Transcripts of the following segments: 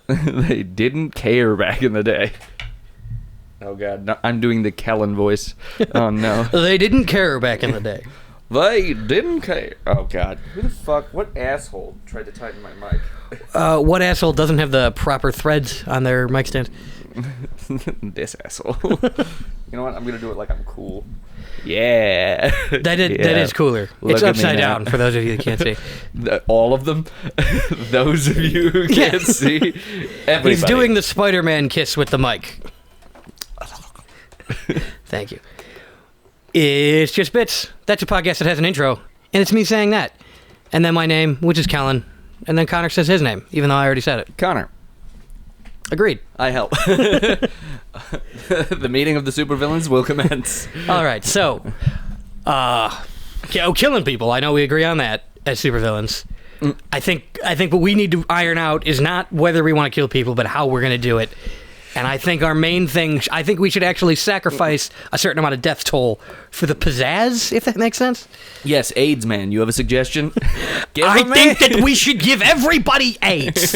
They didn't care back in the day. Oh, God. No, I'm doing the Kellen voice. Oh, no. They didn't care back in the day. They didn't care. Oh, God. Who the fuck? What asshole tried to tighten my mic? What asshole doesn't have the proper threads on their mic stand? This asshole. You know what? I'm going to do it like I'm cool. Yeah. That is cooler. It's upside down for those of you that can't see. All of them? Those of you who can't see? Everybody. He's doing the Spider-Man kiss with the mic. Thank you. It's Just Bits. That's a podcast that has an intro, and it's me saying that. And then my name, which is Kellen, and then Connor says his name, even though I already said it. Connor. Agreed. I help. The meeting of the supervillains will commence. All right, so, killing people. I know we agree on that as supervillains. I think what we need to iron out is not whether we want to kill people, but how we're going to do it. And I think our main thing, I think we should actually sacrifice a certain amount of death toll for the pizzazz, if that makes sense. Yes, AIDS man, you have a suggestion? I think that we should give everybody AIDS.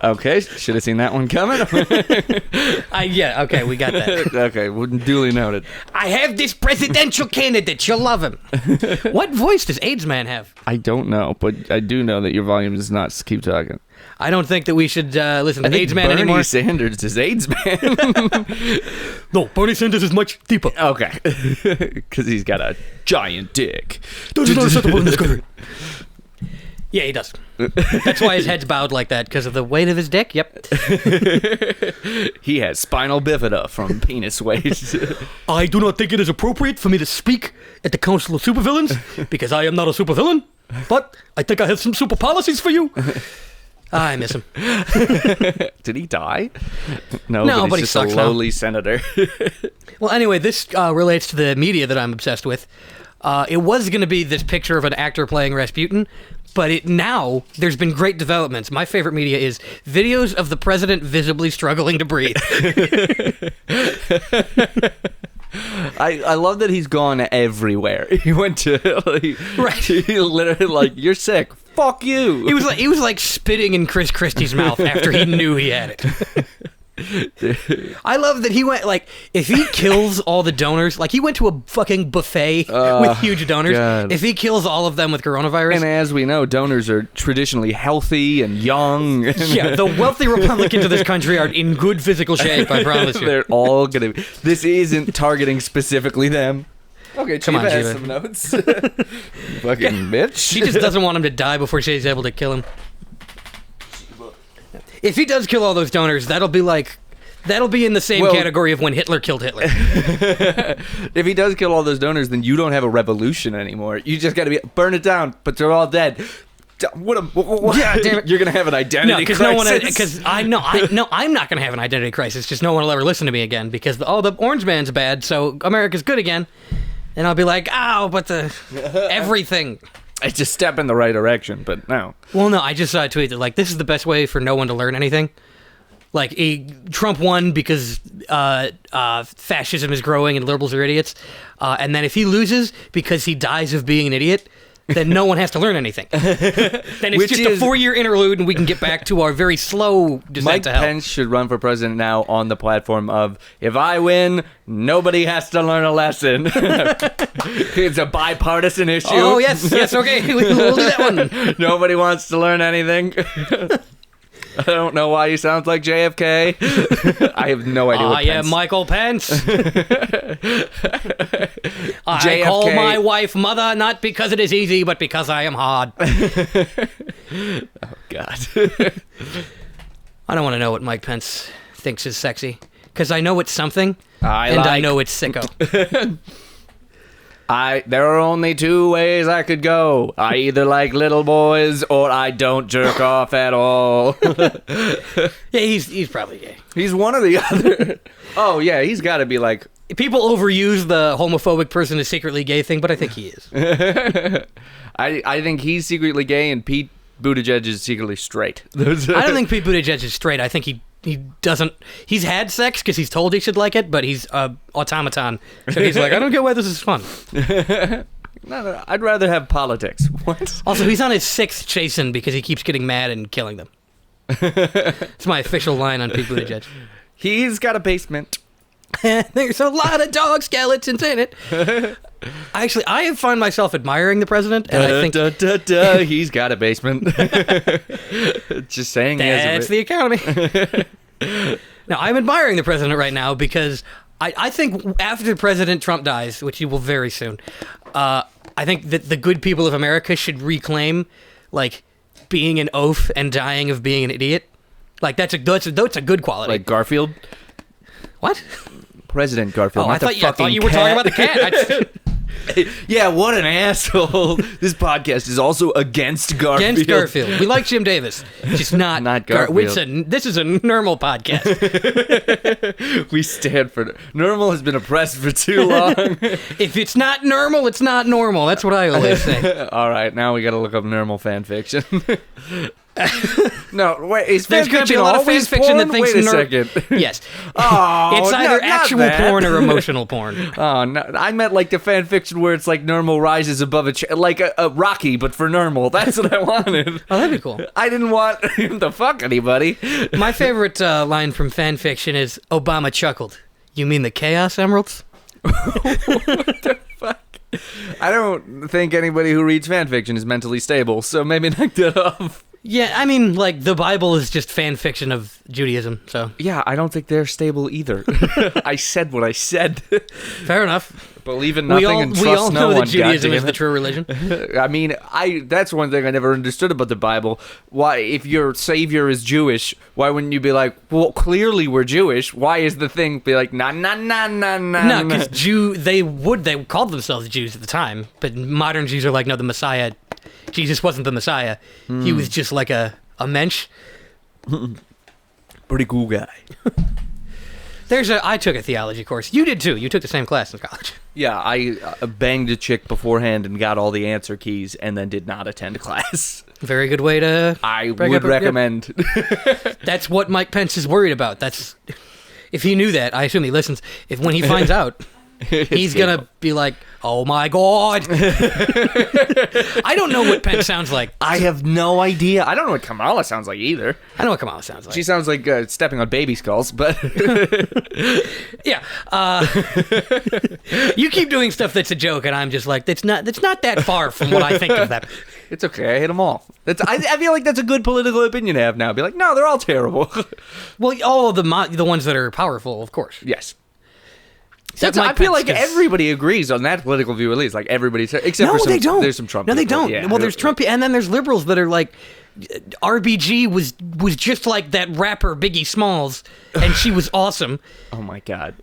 Okay, should have seen that one coming. Yeah, okay, we got that. Okay, duly noted. I have this presidential candidate, you'll love him. What voice does AIDS man have? I don't know, but I do know that your volume does not keep talking. I don't think that we should listen to AIDS man anymore. Bernie Sanders is AIDS man. No, Bernie Sanders is much deeper. Okay. Because he's got a giant dick. Those are not acceptable in this country. Yeah, he does. That's why his head's bowed like that, because of the weight of his dick. Yep. He has spinal bifida from penis weight. I do not think it is appropriate for me to speak at the Council of Supervillains, because I am not a supervillain, but I think I have some super policies for you. I miss him. Did he die? No, but he's he just a lowly senator. Well, anyway, this relates to the media that I'm obsessed with. It was going to be this picture of an actor playing Rasputin, but now there's been great developments. My favorite media is videos of the president visibly struggling to breathe. I love that he's gone everywhere. He went to right. He literally you're sick. Fuck you. He was like spitting in Chris Christie's mouth after he knew he had it. I love that he went if he kills all the donors, he went to a fucking buffet with huge donors. God. If he kills all of them with coronavirus, and as we know, donors are traditionally healthy and young. Yeah, the wealthy Republicans of this country are in good physical shape. I promise you. They're all gonna. This isn't targeting specifically them. Okay, come on, has some notes. Fucking bitch. She just doesn't want him to die before she's able to kill him. If he does kill all those donors, that'll be in the same category of when Hitler killed Hitler. If he does kill all those donors, then you don't have a revolution anymore. You just got to burn it down, but they're all dead. What? Yeah, damn it. You're gonna have an identity crisis. Because I'm not gonna have an identity crisis. Just no one will ever listen to me again because the Orange Man's bad, so America's good again. And I'll be like, but everything. It's a step in the right direction, but no. Well, no, I just saw a tweet that this is the best way for no one to learn anything. Trump won because fascism is growing and liberals are idiots, and then if he loses because he dies of being an idiot, then no one has to learn anything. Then it's just a 4-year interlude, and we can get back to our very slow descent to hell. Mike Pence should run for president now on the platform of, if I win, nobody has to learn a lesson. It's a bipartisan issue. Oh, yes, okay. We'll do that one. Nobody wants to learn anything. I don't know why he sounds like JFK. I have no idea what I am Michael Pence. I call my wife mother not because it is easy, but because I am hard. Oh, God. I don't want to know what Mike Pence thinks is sexy, because I know it's something, I know it's sicko. There are only 2 ways I could go. I either like little boys or I don't jerk off at all. Yeah, he's probably gay. He's one or the other. Oh, yeah, he's got to be like... People overuse the homophobic person is secretly gay thing, but I think he is. I think he's secretly gay and Pete Buttigieg is secretly straight. I don't think Pete Buttigieg is straight. I think he doesn't... He's had sex because he's told he should like it, but he's automaton. So he's like, I don't get why this is fun. No, I'd rather have politics. What? Also, he's on his 6th chasen because he keeps getting mad and killing them. It's my official line on Pete Buttigieg. He's got a basement. There's a lot of dog skeletons in it. I have found myself admiring the president, and I think he's got a basement. Just saying. That's the economy. Now, I'm admiring the president right now because I think after President Trump dies, which he will very soon, I think that the good people of America should reclaim, like, being an oaf and dying of being an idiot. Like, that's a good quality. Like Garfield? What? President Garfield. Oh, I thought you were talking about the cat. Yeah, what an asshole. This podcast is also against Garfield. Against Garfield. We like Jim Davis. Just not Garfield. This is a normal podcast. We stand for... Normal has been oppressed for too long. If it's not normal, it's not normal. That's what I always say. All right, now we got to look up normal fan fiction. No, wait, is There's going to be a lot of fan fiction that thinks... Wait a second. Yes. Oh, it's either actual porn or emotional porn. Oh, no, I meant like the fan fiction where it's like normal rises above like a Rocky, but for normal. That's what I wanted. Oh, that'd be cool. I didn't want him to fuck anybody. My favorite line from fan fiction is, Obama chuckled. You mean the Chaos Emeralds? What the fuck? I don't think anybody who reads fan fiction is mentally stable, so maybe knock that off. Yeah, I mean, like, the Bible is just fan fiction of Judaism, so... Yeah, I don't think they're stable either. I said what I said. Fair enough. Believe in nothing and trust no one. We all know that Judaism is the true religion. I mean, that's one thing I never understood about the Bible. Why, if your savior is Jewish, why wouldn't you be like, well, clearly we're Jewish. Why is the thing be like, nah. No, because they called themselves Jews at the time, but modern Jews are like, no, the Messiah... Jesus wasn't the Messiah. He was just like a mensch. Pretty cool guy. I took a theology course. You did too. You took the same class in college. Yeah, I banged a chick beforehand and got all the answer keys and then did not attend class. Very good way to... I would recommend. That's what Mike Pence is worried about. If he knew that, I assume he listens. When he finds out... He's going to be like, oh my God. I don't know what Pence sounds like. I have no idea. I don't know what Kamala sounds like either. I know what Kamala sounds like. She sounds like stepping on baby skulls, but... Yeah. You keep doing stuff that's a joke, and I'm just like, that's not that far from what I think of that. It's okay. I hit them all. I feel like that's a good political opinion to have now. Be like, no, they're all terrible. Well, all of the ones that are powerful, of course. Yes. I feel like everybody agrees on that political view, at least. Like everybody, except for some, they don't. There's some Trump. No, they people. don't. Yeah. Well, there's Trump, and then there's liberals that are like, RBG was just like that rapper Biggie Smalls, and she was awesome. Oh my God.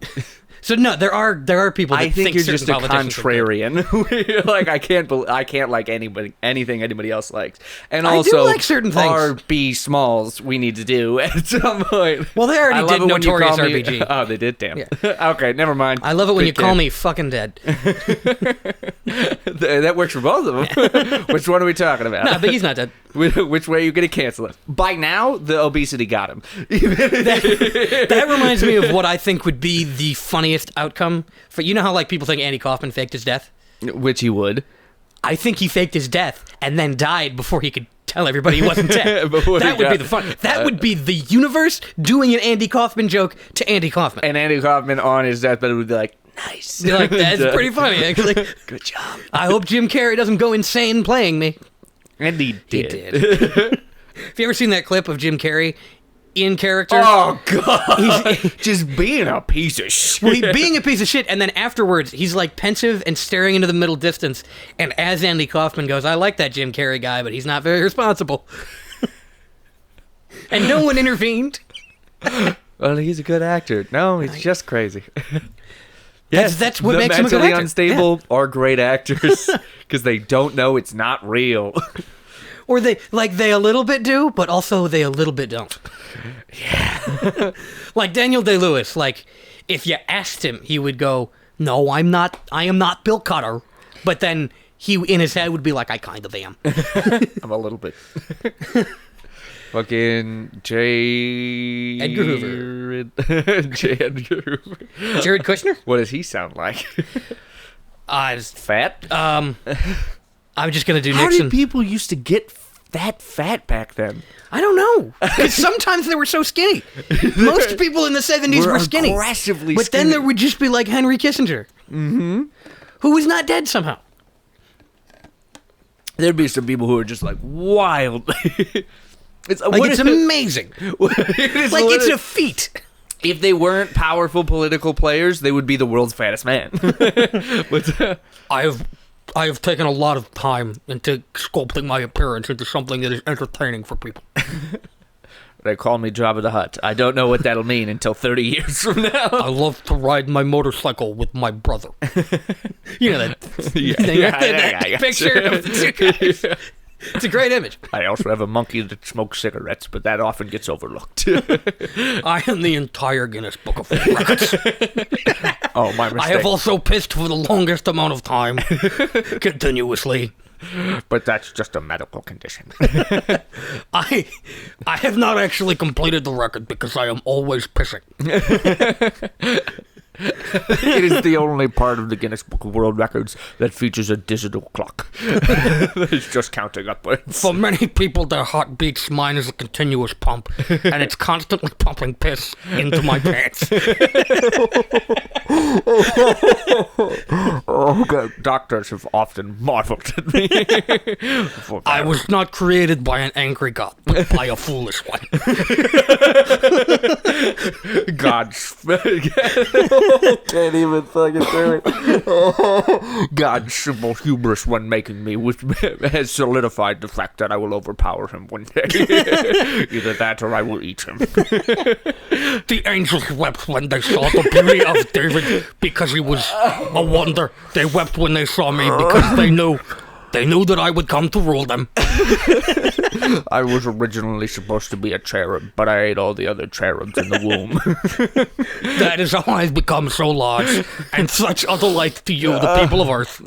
So no, there are people that think you're just a contrarian. Like I can't like anything anybody else likes. And I also do like certain things. RB Smalls we need to do at some point. Well, they already did Notorious RBG. Oh, they did. Damn. Yeah. Okay, never mind. I love it when you call me fucking dead. That works for both of them. Which one are we talking about? No, Biggie's not dead. Which way are you going to cancel it? By now, the obesity got him. That reminds me of what I think would be the funniest outcome. You know how like people think Andy Kaufman faked his death? Which he would. I think he faked his death and then died before he could tell everybody he wasn't dead. That would be the fun. That would be the universe doing an Andy Kaufman joke to Andy Kaufman. And Andy Kaufman on his deathbed would be like, nice. Be like, that's pretty funny, actually. Good job. I hope Jim Carrey doesn't go insane playing me. And he did. Have you ever seen that clip of Jim Carrey in character? Oh, God. Just being a piece of shit. Well, being a piece of shit, and then afterwards, he's like pensive and staring into the middle distance, and as Andy Kaufman goes, I like that Jim Carrey guy, but he's not very responsible. And no one intervened. Well, he's a good actor. No, he's just crazy. That's what makes him a good actor. The mentally unstable are great actors because they don't know it's not real. Or they a little bit do, but also they a little bit don't. Yeah. Like Daniel Day-Lewis, like if you asked him, he would go, "No, I am not Bill Cutter." But then he in his head would be like, "I kind of am." I'm a little bit. Fucking J. Edgar Hoover. J. Edgar Hoover. Jared Kushner? What does he sound like? Fat. Fat? I'm just gonna do How Nixon. did people used to get that fat back then? I don't know. Because sometimes they were so skinny. Most people in the 70s were skinny. Aggressively but skinny. then there would just be like Henry Kissinger. Mm-hmm. Who was not dead somehow. There'd be some people who are just like wild. It's amazing. It's a feat. If they weren't powerful political players, they would be the world's fattest man. But, I have taken a lot of time into sculpting my appearance into something that is entertaining for people. They call me Jabba the Hutt. I don't know what that'll mean until 30 years from now. I love to ride my motorcycle with my brother. You know that, that picture of the two guys. It's a great image. I also have a monkey that smokes cigarettes, but that often gets overlooked. I am the entire Guinness Book of World Records. Oh, my mistake. I have also pissed for the longest amount of time, continuously. But that's just a medical condition. I have not actually completed the record because I am always pissing. It is the only part of the Guinness Book of World Records that features a digital clock. It's just counting upwards. For many people, their heart beats. Mine is a continuous pump, and it's constantly pumping piss into my pants. Oh, doctors have often marveled at me. I was not created by an angry god, but by a foolish one. God's... Can't even fucking do it. God's simple hubris when making me has solidified the fact that I will overpower him one day. Either that or I will eat him. The angels wept when they saw the beauty of David because he was a wonder. They wept when they saw me because they knew that I would come to rule them. I was originally supposed to be a cherub, but I ate all the other cherubs in the womb. That is how I've become so large and such a delight to you, the people of Earth.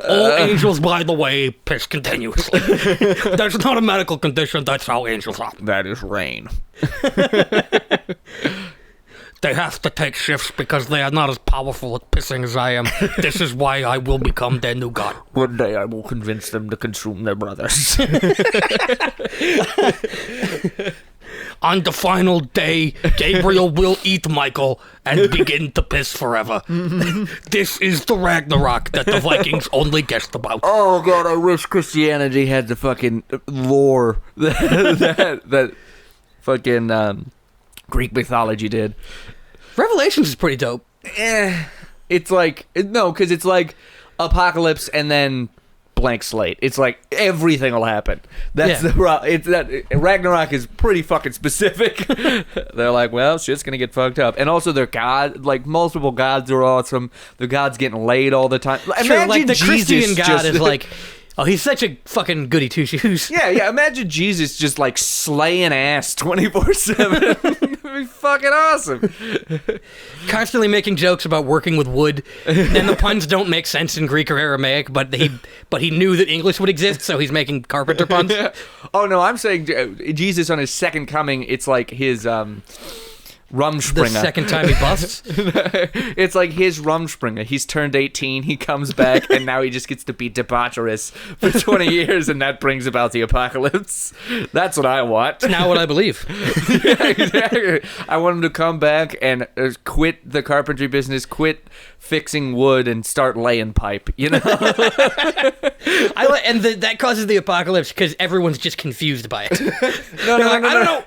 All angels, by the way, piss continuously. That's not a medical condition, that's how angels are. That is rain. They have to take shifts because they are not as powerful at pissing as I am. This is why I will become their new god. One day I will convince them to consume their brothers. On the final day, Gabriel will eat Michael and begin to piss forever. This is the Ragnarok that the Vikings only guessed about. Oh god, I wish Christianity had the fucking lore that fucking Greek mythology did. Revelations is pretty dope. It's like, no, because it's like apocalypse and then blank slate. It's like everything will happen. That's the it's that Ragnarok is pretty fucking specific. They're like, well, shit's gonna get fucked up, and also their god, like multiple gods are awesome. The gods getting laid all the time. Sure, Imagine like the Jesus Christian god just, is like, oh, he's such a fucking goody two shoes. yeah. Imagine Jesus just like slaying ass 24/7. That'd be fucking awesome. Constantly making jokes about working with wood, and the puns don't make sense in Greek or Aramaic, but he knew that English would exist, so he's making carpenter puns. Oh no, I'm saying Jesus on his second coming. It's like his Rumspringer. The second time he busts? It's like his Rumspringer. He's turned 18, he comes back, and now he just gets to be debaucherous for 20 years, and that brings about the apocalypse. That's what I want. Now what I believe. Yeah, exactly. I want him to come back and quit the carpentry business, quit fixing wood, and start laying pipe, you know? That causes the apocalypse because everyone's just confused by it. No, I don't know.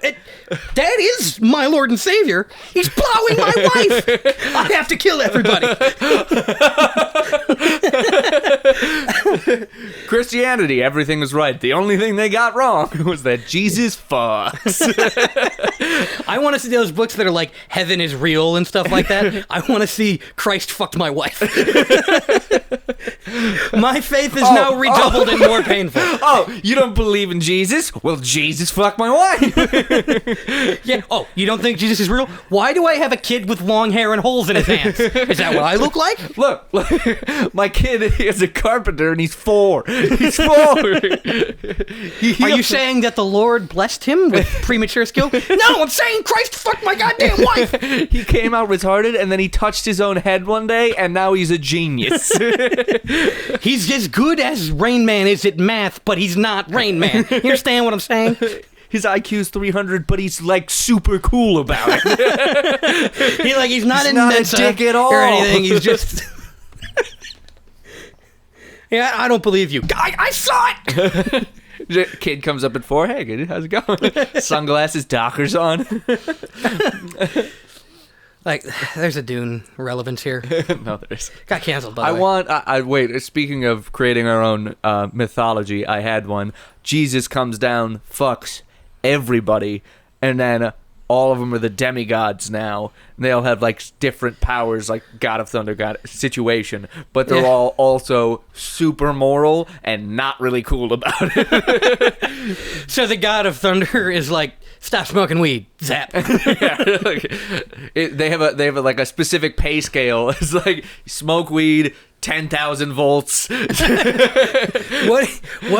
That is my Lord and Savior. He's plowing my wife. I have to kill everybody. Christianity, everything was right. The only thing they got wrong was that Jesus fucks. I want to see those books that are like heaven is real and stuff like that. I want to see Christ fucked my wife. My faith is now redoubled and more painful. Oh, you don't believe in Jesus? Well, Jesus fucked my wife. Yeah. Oh, you don't think Jesus is real? Why do I have a kid with long hair and holes in his hands? Is that what I look like? Look, my kid is a carpenter and he's 4. He's 4. Are you saying that the Lord blessed him with premature skill? No, I'm saying Christ fucked my goddamn wife. He came out retarded, and then he touched his own head one day, and now he's a genius. He's as good as Rain Man is at math, but he's not Rain Man. You understand what I'm saying? His IQ's 300, but he's like super cool about it. He's not in not Mensa a dick at all or anything. He's just. Yeah, I don't believe you. I saw it. Kid comes up at 4. Hey, kid, how's it going? Sunglasses, Dockers on. Like, there's a Dune relevance here. No, there's. Got canceled, by the way. I wait. Speaking of creating our own mythology, I had one. Jesus comes down, fucks everybody, and then all of them are the demigods now. And they all have like different powers, like God of Thunder, God situation, but they're all also super moral and not really cool about it. So the God of Thunder is like, stop smoking weed, zap. Yeah, they have like a specific pay scale. It's like smoke weed, 10,000 volts. What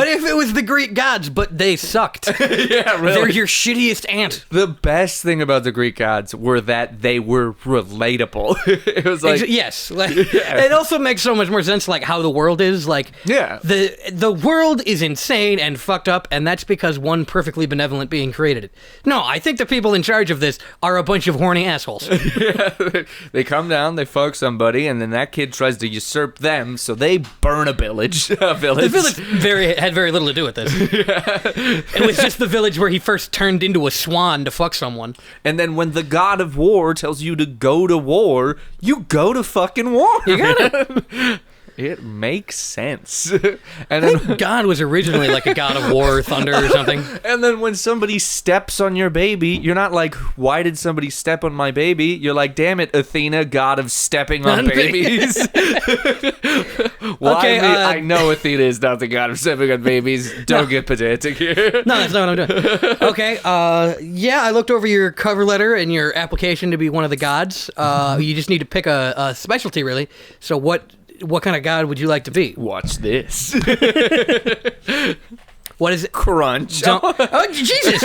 if it was the Greek gods, but they sucked? Yeah, really. They're your shittiest aunt. The best thing about the Greek gods were that they were relatable. It was like yes, it also makes so much more sense, like how the world is. Like, the world is insane and fucked up, and that's because one perfectly benevolent being created it. No, I think the people in charge of this are a bunch of horny assholes. Yeah, they come down, they fuck somebody, and then that kid tries to usurp them, so they burn a village. The village had very little to do with this. It was just the village where he first turned into a swan to fuck someone. And then when the god of war tells you to go to war, you go to fucking war. You got it. It makes sense. And then God was originally like a god of war, thunder, or something. And then when somebody steps on your baby, you're not like, why did somebody step on my baby? You're like, damn it, Athena, god of stepping on babies. I know Athena is not the god of stepping on babies. Don't get pedantic here. No, that's not what I'm doing. Okay, I looked over your cover letter and your application to be one of the gods. You just need to pick a specialty, really. So what kind of god would you like to be? Watch this. What is it? Crunch. Oh, Jesus!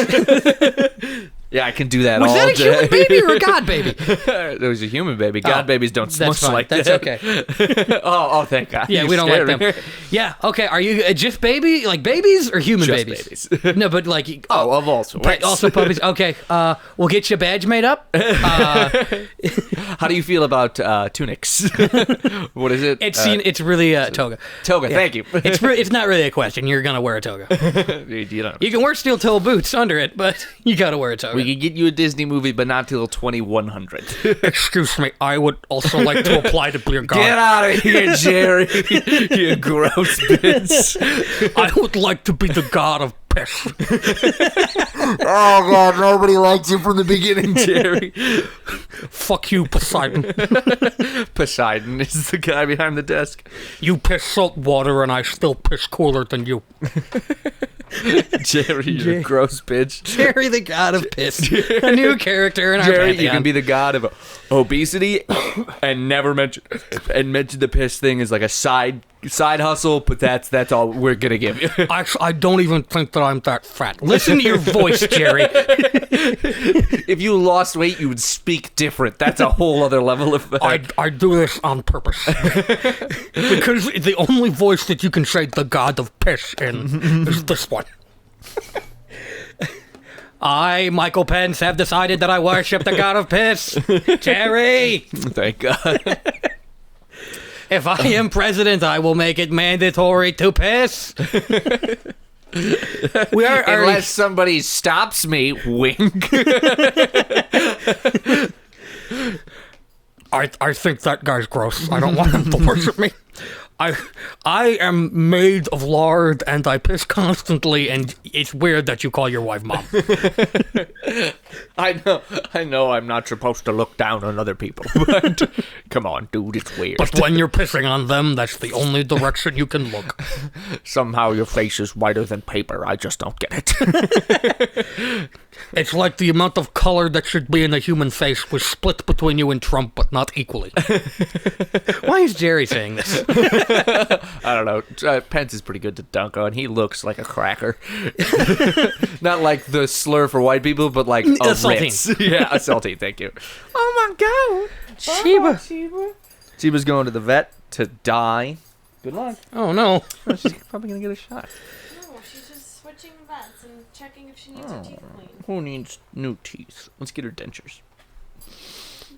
Yeah, I can do that all day. Was that a human baby or a god baby? It was a human baby. God babies don't smush like that. That's okay. Oh, thank God. Yeah, we don't like them. Yeah, okay. Are you just like babies or human babies? No, but like... of all sorts. Also puppies. Okay, we'll get you a badge made up. How do you feel about tunics? What is it? It's really a toga. Toga, yeah. Thank you. It's not really a question. You're going to wear a toga. You can wear steel-toe boots under it, but you got to wear a toga. We could get you a Disney movie, but not till 2100. Excuse me, I would also like to apply to be a god. Get out of here, Jerry. You gross bitch. I would like to be the god of piss. Oh, God, nobody liked you from the beginning, Jerry. Fuck you, Poseidon. Poseidon is the guy behind the desk. You piss salt water, and I still piss cooler than you. Jerry, you're a gross bitch. Jerry, the god of piss. A new character in our Jerry, pantheon. you can be the god of obesity and never mention the piss thing as like a side hustle, but that's all we're gonna give you. I don't even think that I'm that fat. Listen to your voice, Jerry. If you lost weight, you would speak different. That's a whole other level of I do this on purpose. Because the only voice that you can say the god of piss in is this one. I, Michael Pence, have decided that I worship the god of piss. Jerry! Thank God. If I am president, I will make it mandatory to piss. Unless somebody stops me, wink. I think that guy's gross. I don't want him to worship me. I am made of lard and I piss constantly, and it's weird that you call your wife mom. I know I'm not supposed to look down on other people, but come on, dude, it's weird. But when you're pissing on them, that's the only direction you can look. Somehow your face is whiter than paper. I just don't get it. It's like the amount of color that should be in a human face was split between you and Trump, but not equally. Why is Jerry saying this? I don't know. Pence is pretty good to dunk on. He looks like a cracker. Not like the slur for white people, but like a Ritz. Yeah, a saltine. Thank you. Oh my God, Sheba. Sheba's going to the vet to die. Good luck. Oh no. She's probably gonna get a shot. No, she's just switching vets and checking if she needs her teeth cleaned. Who needs new teeth? Let's get her dentures.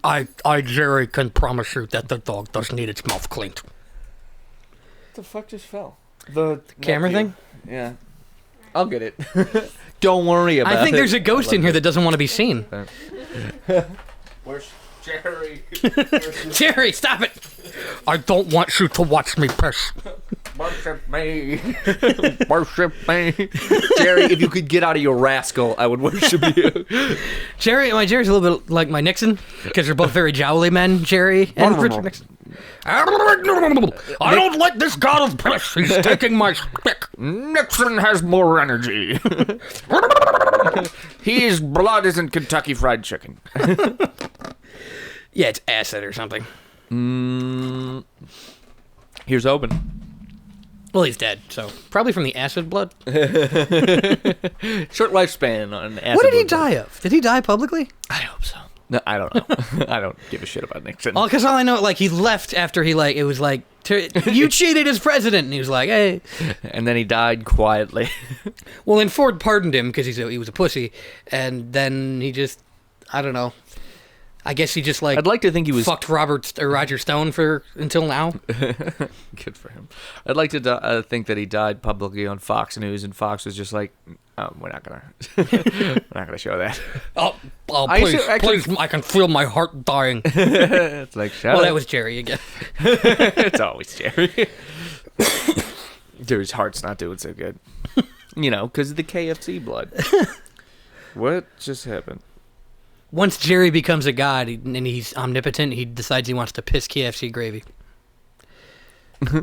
I, Jerry, can promise you that the dog does need its mouth cleaned. What the fuck just fell? The camera thing? Yeah. I'll get it. Don't worry about it. I think there's a ghost in here that doesn't want to be seen. Where's Jerry? Jerry, stop it! I don't want you to watch me piss. Worship me. Worship me. Jerry, if you could get out of your rascal, I would worship you. Jerry's a little bit like my Nixon, because they're both very jowly men, Jerry and Richard Nixon. I don't like this god of piss. He's taking my stick. Nixon has more energy. His blood isn't Kentucky Fried Chicken. Yeah, it's acid or something. Here's hoping. Well, he's dead, so probably from the acid blood. Short lifespan on acid. What did he blood. die of? Did he die publicly? I hope so. No, I don't know. I don't give a shit about Nixon. Oh, because all I know, like, he left after he, like, it was like, you cheated as president, and he was like, hey. And then he died quietly. Well, then Ford pardoned him because he was a pussy, and then he just, I don't know. I guess he just, like, I'd like to think he was fucked Roger Stone until now. Good for him. I'd like to think that he died publicly on Fox News, and Fox was just like, oh, we're not gonna show that. Oh, please, I can feel my heart dying. It's like, shut Well, up. that was Jerry again. It's always Jerry. Dude, his heart's not doing so good. You know, because of the KFC blood. What just happened? Once Jerry becomes a god and he's omnipotent, he decides he wants to piss KFC gravy.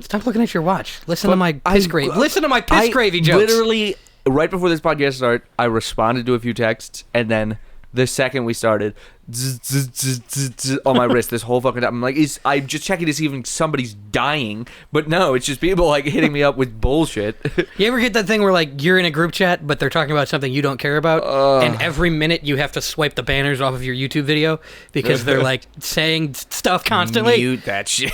Stop looking at your watch. Listen to my piss gravy. Listen to my piss gravy jokes. Literally, right before this podcast started, I responded to a few texts, and then the second we started, on my wrist this whole fucking time. I'm like, I'm just checking to see if somebody's dying, but no, it's just people like hitting me up with bullshit. You ever get that thing where like you're in a group chat, but they're talking about something you don't care about, and every minute you have to swipe the banners off of your YouTube video because they're like saying stuff constantly? Mute that shit.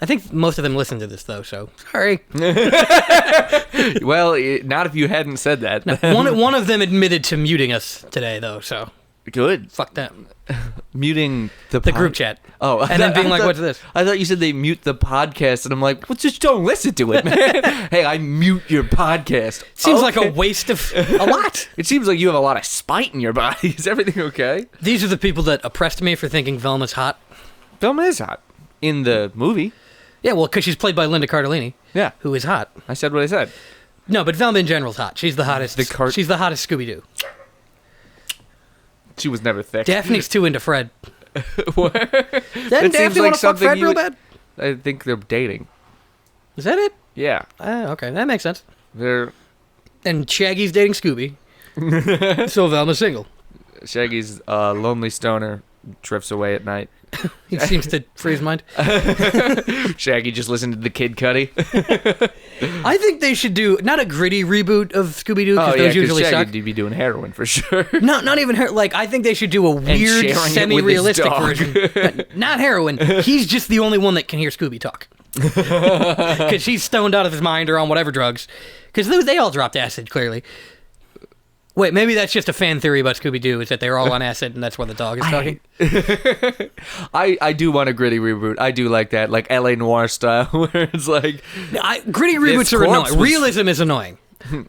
I think most of them listen to this though, so sorry. Well, not if you hadn't said that. No, one of them admitted to muting us today though, so good. fuck them. Muting the group chat. Oh, and then being like, "What's this?" I thought you said they mute the podcast, and I'm like, well, just don't listen to it, man. Hey, I mute your podcast. Seems like a waste of a lot. It seems like you have a lot of spite in your body. Is everything okay? These are the people that oppressed me for thinking Velma's hot. Velma is hot in the movie. Yeah, well, because she's played by Linda Cardellini. Yeah, who is hot. I said what I said. No, but Velma in general's hot. She's the hottest. She's the hottest Scooby-Doo. She was never thick. Daphne's too into Fred. What? Doesn't Daphne want to fuck Fred real bad? I think they're dating. Is that it? Yeah. Okay, that makes sense. And Shaggy's dating Scooby. So Velma's single. Shaggy's lonely stoner, drifts away at night. He seems to free his mind. Shaggy just listened to the Kid Cudi. I think they should do not a gritty reboot of Scooby-Doo because those usually Shaggy suck. Would be doing heroin for sure. No, not even heroin. Like I think they should do a weird, semi-realistic version. Not heroin. He's just the only one that can hear Scooby talk. Because he's stoned out of his mind or on whatever drugs. Because they all dropped acid clearly. Wait, maybe that's just a fan theory about Scooby-Doo, is that they're all on acid and that's why the dog is talking? I do want a gritty reboot. I do like that, like L.A. Noir style, where it's like... gritty reboots are annoying. Realism is annoying.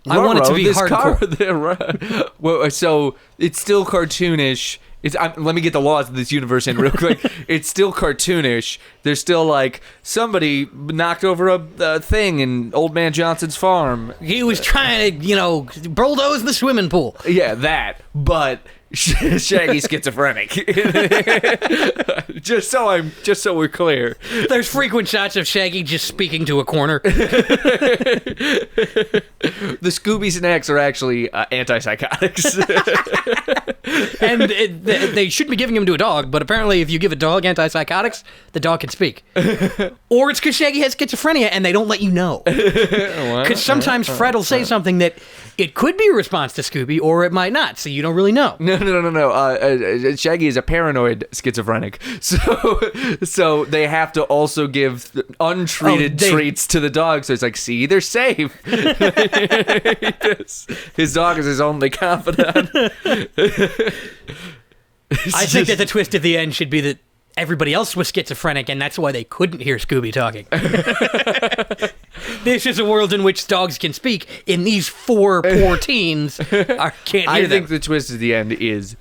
I want it to be hardcore. Well, so it's still cartoonish. Let me get the laws of this universe in real quick. It's still cartoonish. There's still like somebody knocked over a thing in Old Man Johnson's farm. He was trying to, bulldoze the swimming pool. Yeah, that. But Shaggy's schizophrenic. just so we're clear. There's frequent shots of Shaggy just speaking to a corner. The Scooby snacks are actually antipsychotics. And they shouldn't be giving him to a dog, but apparently if you give a dog antipsychotics, the dog can speak. Or it's because Shaggy has schizophrenia and they don't let you know. Because sometimes Fred will say something that it could be a response to Scooby, or it might not, so you don't really know. No. Shaggy is a paranoid schizophrenic, so they have to also give untreated treats to the dog. So it's like, see, they're safe. His dog is his only confidant. I think that the twist at the end should be that everybody else was schizophrenic, and that's why they couldn't hear Scooby talking. This is a world in which dogs can speak, and these four poor teens can't hear them. I think the twist at the end is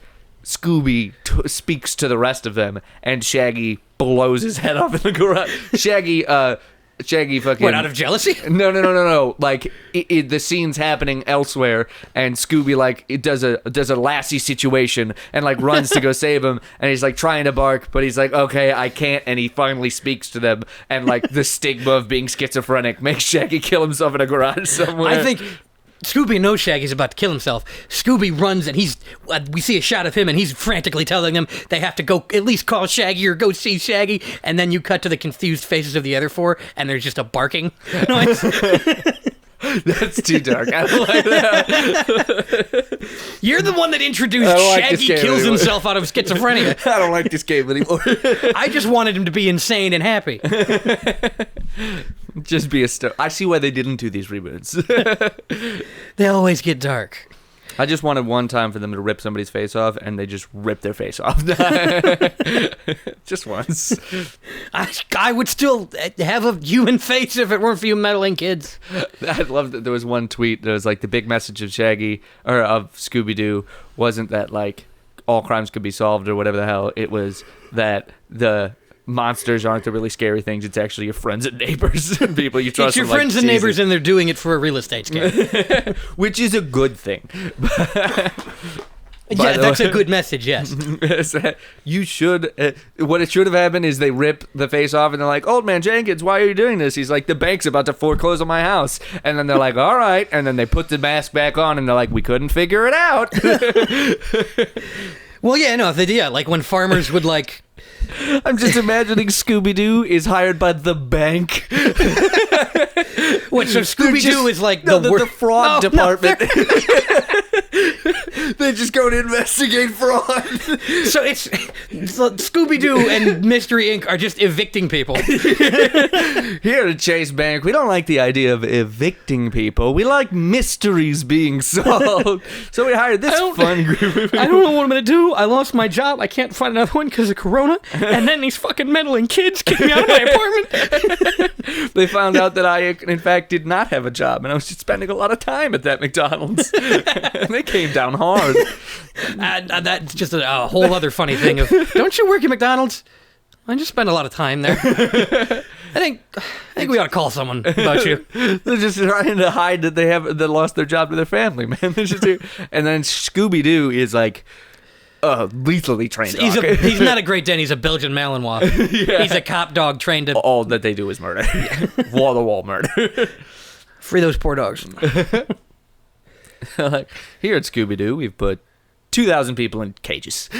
Scooby speaks to the rest of them, and Shaggy blows his head off in the garage. Shaggy fucking... What, out of jealousy? No. Like, the scene's happening elsewhere, and Scooby, like, it does a Lassie situation, and, like, runs to go save him, and he's, like, trying to bark, but he's like, okay, I can't, and he finally speaks to them, and, like, the stigma of being schizophrenic makes Shaggy kill himself in a garage somewhere. I think... Scooby knows Shaggy's about to kill himself. Scooby runs, and we see a shot of him, and he's frantically telling them they have to go at least call Shaggy or go see Shaggy, and then you cut to the confused faces of the other four, and there's just a barking noise. That's too dark. I don't like that. You're the one that introduced Shaggy kills himself out of schizophrenia. I don't like this game anymore. I just wanted him to be insane and happy. Just be a star. I see why they didn't do these reboots. They always get dark. I just wanted one time for them to rip somebody's face off, and they just rip their face off. Just once. I would still have a human face if it weren't for you meddling kids. I loved that there was one tweet that was like the big message of Shaggy, or of Scooby-Doo, wasn't that like all crimes could be solved or whatever the hell. It was that the monsters aren't the really scary things. It's actually your friends and neighbors and people you trust. It's your friends and neighbors, and they're doing it for a real estate scam. Which is a good thing. Yeah, that's a good message, yes. You should... what it should have happened is they rip the face off and they're like, Old Man Jenkins, why are you doing this? He's like, the bank's about to foreclose on my house. And then they're like, all right. And then they put the mask back on and they're like, we couldn't figure it out. Well, yeah, no, like when farmers would like... I'm just imagining Scooby-Doo is hired by the bank. What, so Scooby-Doo is like the fraud department. They just go to investigate fraud. So it's Scooby-Doo and Mystery Inc. are just evicting people. Here at Chase Bank, we don't like the idea of evicting people. We like mysteries being solved. So we hired this fun group. I don't know what I'm going to do. I lost my job. I can't find another one because of Corona. And then these fucking meddling kids kicked me out of my apartment. They found out that I, in fact, did not have a job, and I was just spending a lot of time at that McDonald's. And they came down hard. That's just a whole other funny thing of, don't you work at McDonald's? I just spend a lot of time there. I think we ought to call someone about you. They're just trying to hide that they lost their job to their family, man. And then Scooby-Doo is like lethally trained. He's not a Great Dane. He's a Belgian Malinois. Yeah. He's a cop dog trained to... All that they do is murder. Wall-to-wall murder. Free those poor dogs. Like, here at Scooby-Doo, we've put 2,000 people in cages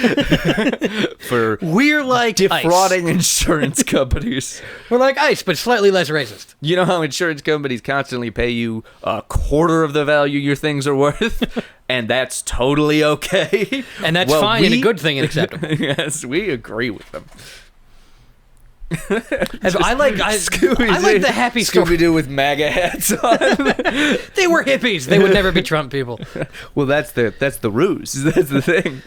we're like defrauding ICE. Insurance companies. We're like ICE, but slightly less racist. You know how insurance companies constantly pay you a quarter of the value your things are worth? And that's totally okay. And that's fine and a good thing and acceptable. Yes, we agree with them. I like the happy story. Scooby-Doo with MAGA hats on. They were hippies. They would never be Trump people. Well, that's the ruse. That's the thing.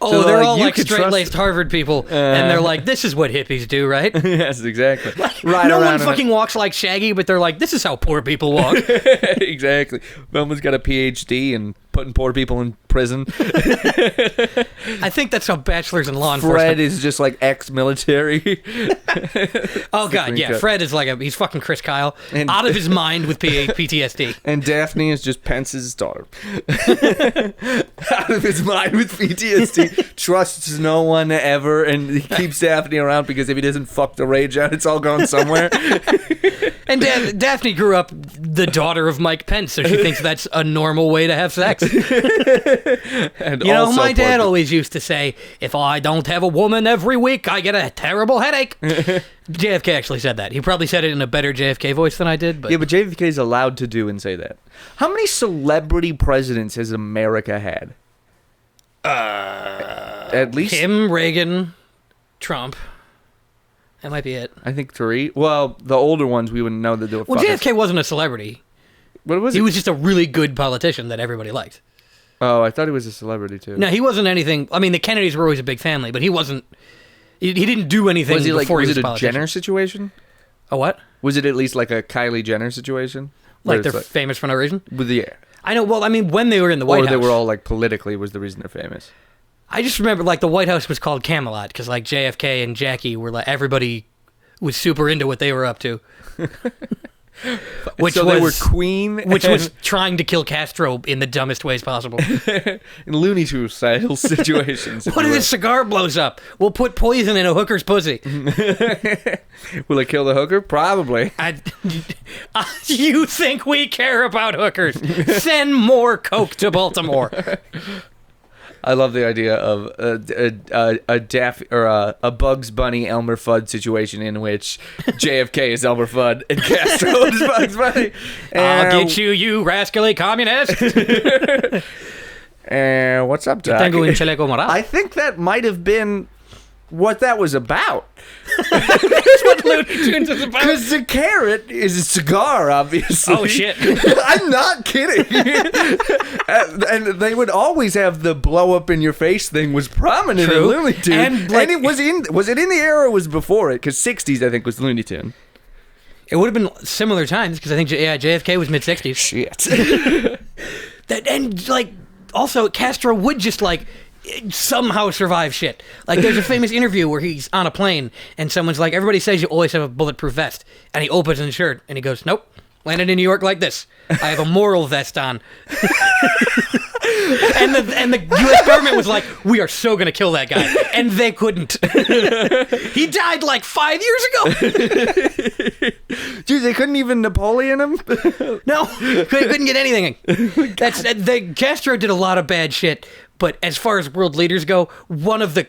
Oh, so they're all like straight-laced Harvard people, and they're like, this is what hippies do, right? Yes, exactly. No one fucking walks like Shaggy, but they're like, this is how poor people walk. Exactly. Someone's got a PhD and putting poor people in prison. I think that's how bachelors in law enforcement. Fred is just like ex-military. Oh god, yeah. Fred is like he's fucking Chris Kyle, and out of his mind with PTSD. And Daphne is just Pence's daughter. Out of his mind with PTSD, trusts no one ever, and he keeps Daphne around because if he doesn't fuck the rage out, it's all gone somewhere. And Daphne grew up the daughter of Mike Pence, so she thinks that's a normal way to have sex. And You know, also my dad pork. always used to say, if I don't have a woman every week, I get a terrible headache. JFK actually said that. He probably said it in a better JFK voice than I did. But Yeah, but JFK is allowed to do and say that. How many celebrity presidents has America had? At least him, Reagan, Trump. That might be it. I think 3. Well, the older ones we wouldn't know that they were. Well, fucking- JFK wasn't a celebrity. What was He it? was just a really good politician that everybody liked. Oh, I thought he was a celebrity too. No, he wasn't anything. I mean, the Kennedys were always a big family, but he wasn't. He didn't do anything Was he like? before Was he was it a a politician. Jenner situation? A what? Was it at least like a Kylie Jenner situation? Where Like they're it's famous for no reason? with the I know. Well, I mean, when they were in the or White House, they were all like politically was the reason they're famous. I just remember like the White House was called Camelot because like JFK and Jackie were like everybody was super into what they were up to. Which so they were Queen, which and was trying to kill Castro in the dumbest ways possible. in Looney Tunes style situations. What if his cigar blows up? We'll put poison in a hooker's pussy. Will it kill the hooker? Probably. You think we care about hookers? Send more coke to Baltimore. I love the idea of a Bugs Bunny Elmer Fudd situation in which JFK is Elmer Fudd and Castro is Bugs Bunny. I'll get you, you rascally communist. What's up, Doc? Tengo un chaleco morado. I think that might have been what that was about. That's what Looney Tunes is about. Because the carrot is a cigar, obviously. Oh, shit. I'm not kidding. And they would always have the blow up in your face thing was prominent True. in Looney Tunes. And, like- it was it in the era or was it before it? Because 60s, I think, was Looney Tune. It would have been similar times because I think JFK was mid-60s. Shit. And like also Castro would just like somehow survive shit. Like there's a famous interview where he's on a plane and someone's like, everybody says you always have a bulletproof vest, and he opens his shirt and he goes, nope, landed in New York like this. I have a moral vest on. and the U.S. government was like, we are so gonna kill that guy, and they couldn't. He died like 5 years ago. Dude, they couldn't even Napoleon him? No, they couldn't get anything. Castro did a lot of bad shit, but as far as world leaders go, one of the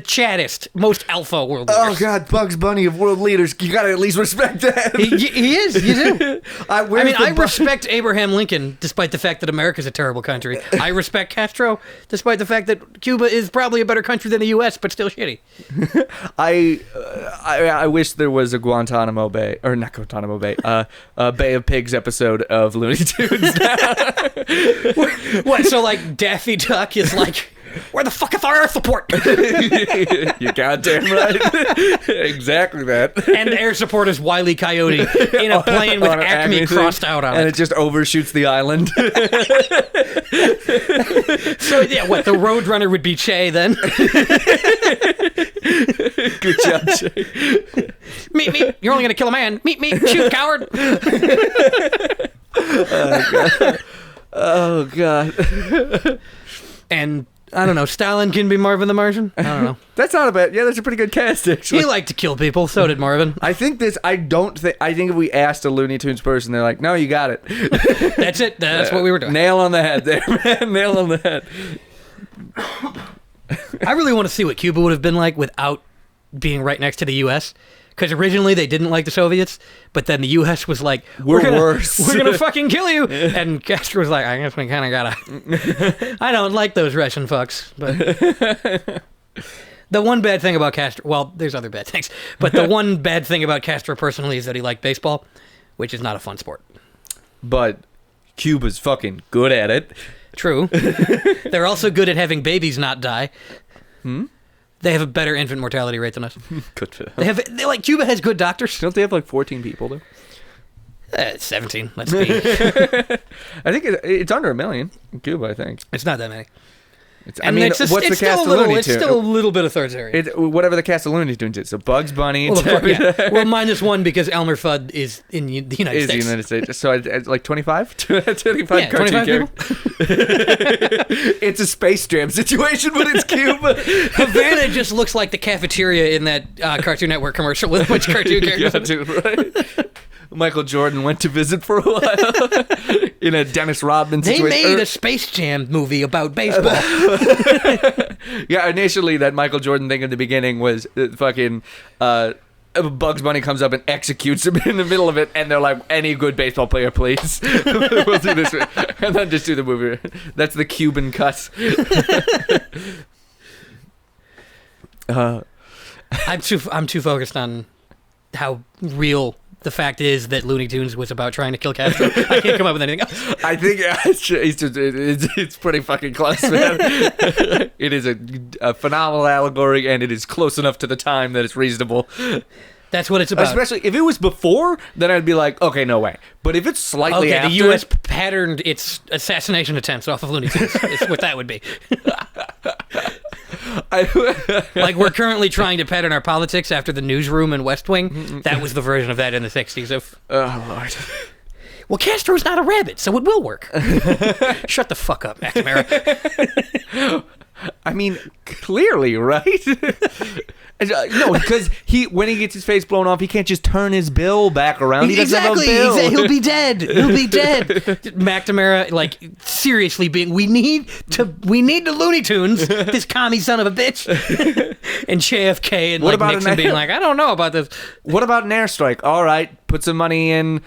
chattest, most alpha world leaders. Oh, God, Bugs Bunny of world leaders. You gotta at least respect that. He is. You do. I I respect Abraham Lincoln, despite the fact that America's a terrible country. I respect Castro, despite the fact that Cuba is probably a better country than the U.S., but still shitty. I wish there was a Guantanamo Bay, or not Guantanamo Bay, a Bay of Pigs episode of Looney Tunes. What? So like Daffy Duck is like, where the fuck is our air support? You're goddamn right. Exactly that. And the air support is Wile E. Coyote in a plane with On an Acme thing, crossed out on and it. it just overshoots the island. So yeah, what, the Roadrunner would be Che then? Good job, Jay. Meet. You're only gonna kill a man. Meet. Shoot, coward. Oh God. And I don't know, Stalin can be Marvin the Martian? I don't know. That's not a bad. Yeah, that's a pretty good cast actually. He liked to kill people, so did Marvin. I think I think if we asked a Looney Tunes person, they're like, no, you got it. That's it. That's what we were doing. Nail on the head there, man. Nail on the head. I really want to see what Cuba would have been like without being right next to the U.S. Because originally they didn't like the Soviets, but then the U.S. was like, We're worse. We're going to fucking kill you. And Castro was like, I guess we kind of gotta. I don't like those Russian fucks. But the one bad thing about Castro, well, there's other bad things, but the one bad thing about Castro personally is that he liked baseball, which is not a fun sport. But Cuba's fucking good at it. True. They're also good at having babies not die. They have a better infant mortality rate than us. Good for them. Cuba has good doctors. Don't they have like 14 people though? 17. Let's be. I think it's under 1 million in Cuba. I think. It's not that many. What's It's the cast still of Looney It's Tunes? still a little bit of thirds area. Whatever the cast of Looney Tunes is. So Bugs Bunny. Well, of course, yeah. Well, -1 because Elmer Fudd is in the United is the States. United States. So it's like 25? 25 Yeah, cartoon 25 people. It's a Space Jam situation, but it's Cuba. Havana just looks like the cafeteria in that Cartoon Network commercial with a bunch of cartoon characters. Yeah, dude, right? Michael Jordan went to visit for a while in a Dennis Rodman They situation. made a Space Jam movie about baseball. Yeah, initially that Michael Jordan thing in the beginning was fucking Bugs Bunny comes up and executes him in the middle of it, and they're like, any good baseball player, please. We'll do this. And then just do the movie. That's the Cuban cut. I'm too focused on how real the fact is that Looney Tunes was about trying to kill Castro. I can't come up with anything else. I think it's pretty fucking close, man. It is a phenomenal allegory, and it is close enough to the time that it's reasonable. That's what it's about. Especially if it was before, then I'd be like, okay, no way. But if it's slightly after, the U.S. patterned its assassination attempts off of Looney Tunes. Is what that would be. Like we're currently trying to pattern our politics after the Newsroom and West Wing. That was the version of that in the 60s. Oh, Lord. Well, Castro's not a rabbit, so it will work. Shut the fuck up, McNamara. I mean, clearly, right? No, because when he gets his face blown off, he can't just turn his bill back around. He doesn't have a bill. He'll be dead. He'll be dead. McNamara, like, seriously, we need the Looney Tunes, this commie son of a bitch. And JFK and like Nixon being like, I don't know about this. What about an airstrike? All right, put some money in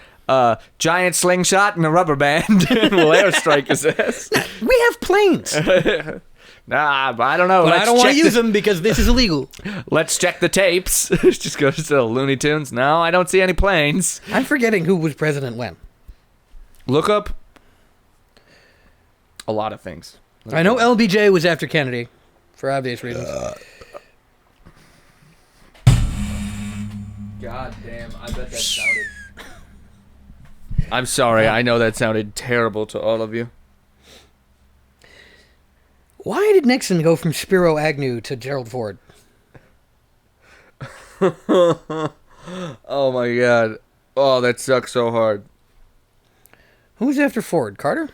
giant slingshot and a rubber band, and we'll airstrike his ass. We have planes. Nah, but I don't know. But I don't want to use them because this is illegal. Let's check the tapes. Just go to the Looney Tunes. No, I don't see any planes. I'm forgetting who was president when. Look up a lot of things. I know LBJ was after Kennedy, for obvious reasons. God damn, I bet that sounded... I'm sorry, I know that sounded terrible to all of you. Why did Nixon go from Spiro Agnew to Gerald Ford? Oh my god. Oh, that sucks so hard. Who was after Ford? Carter?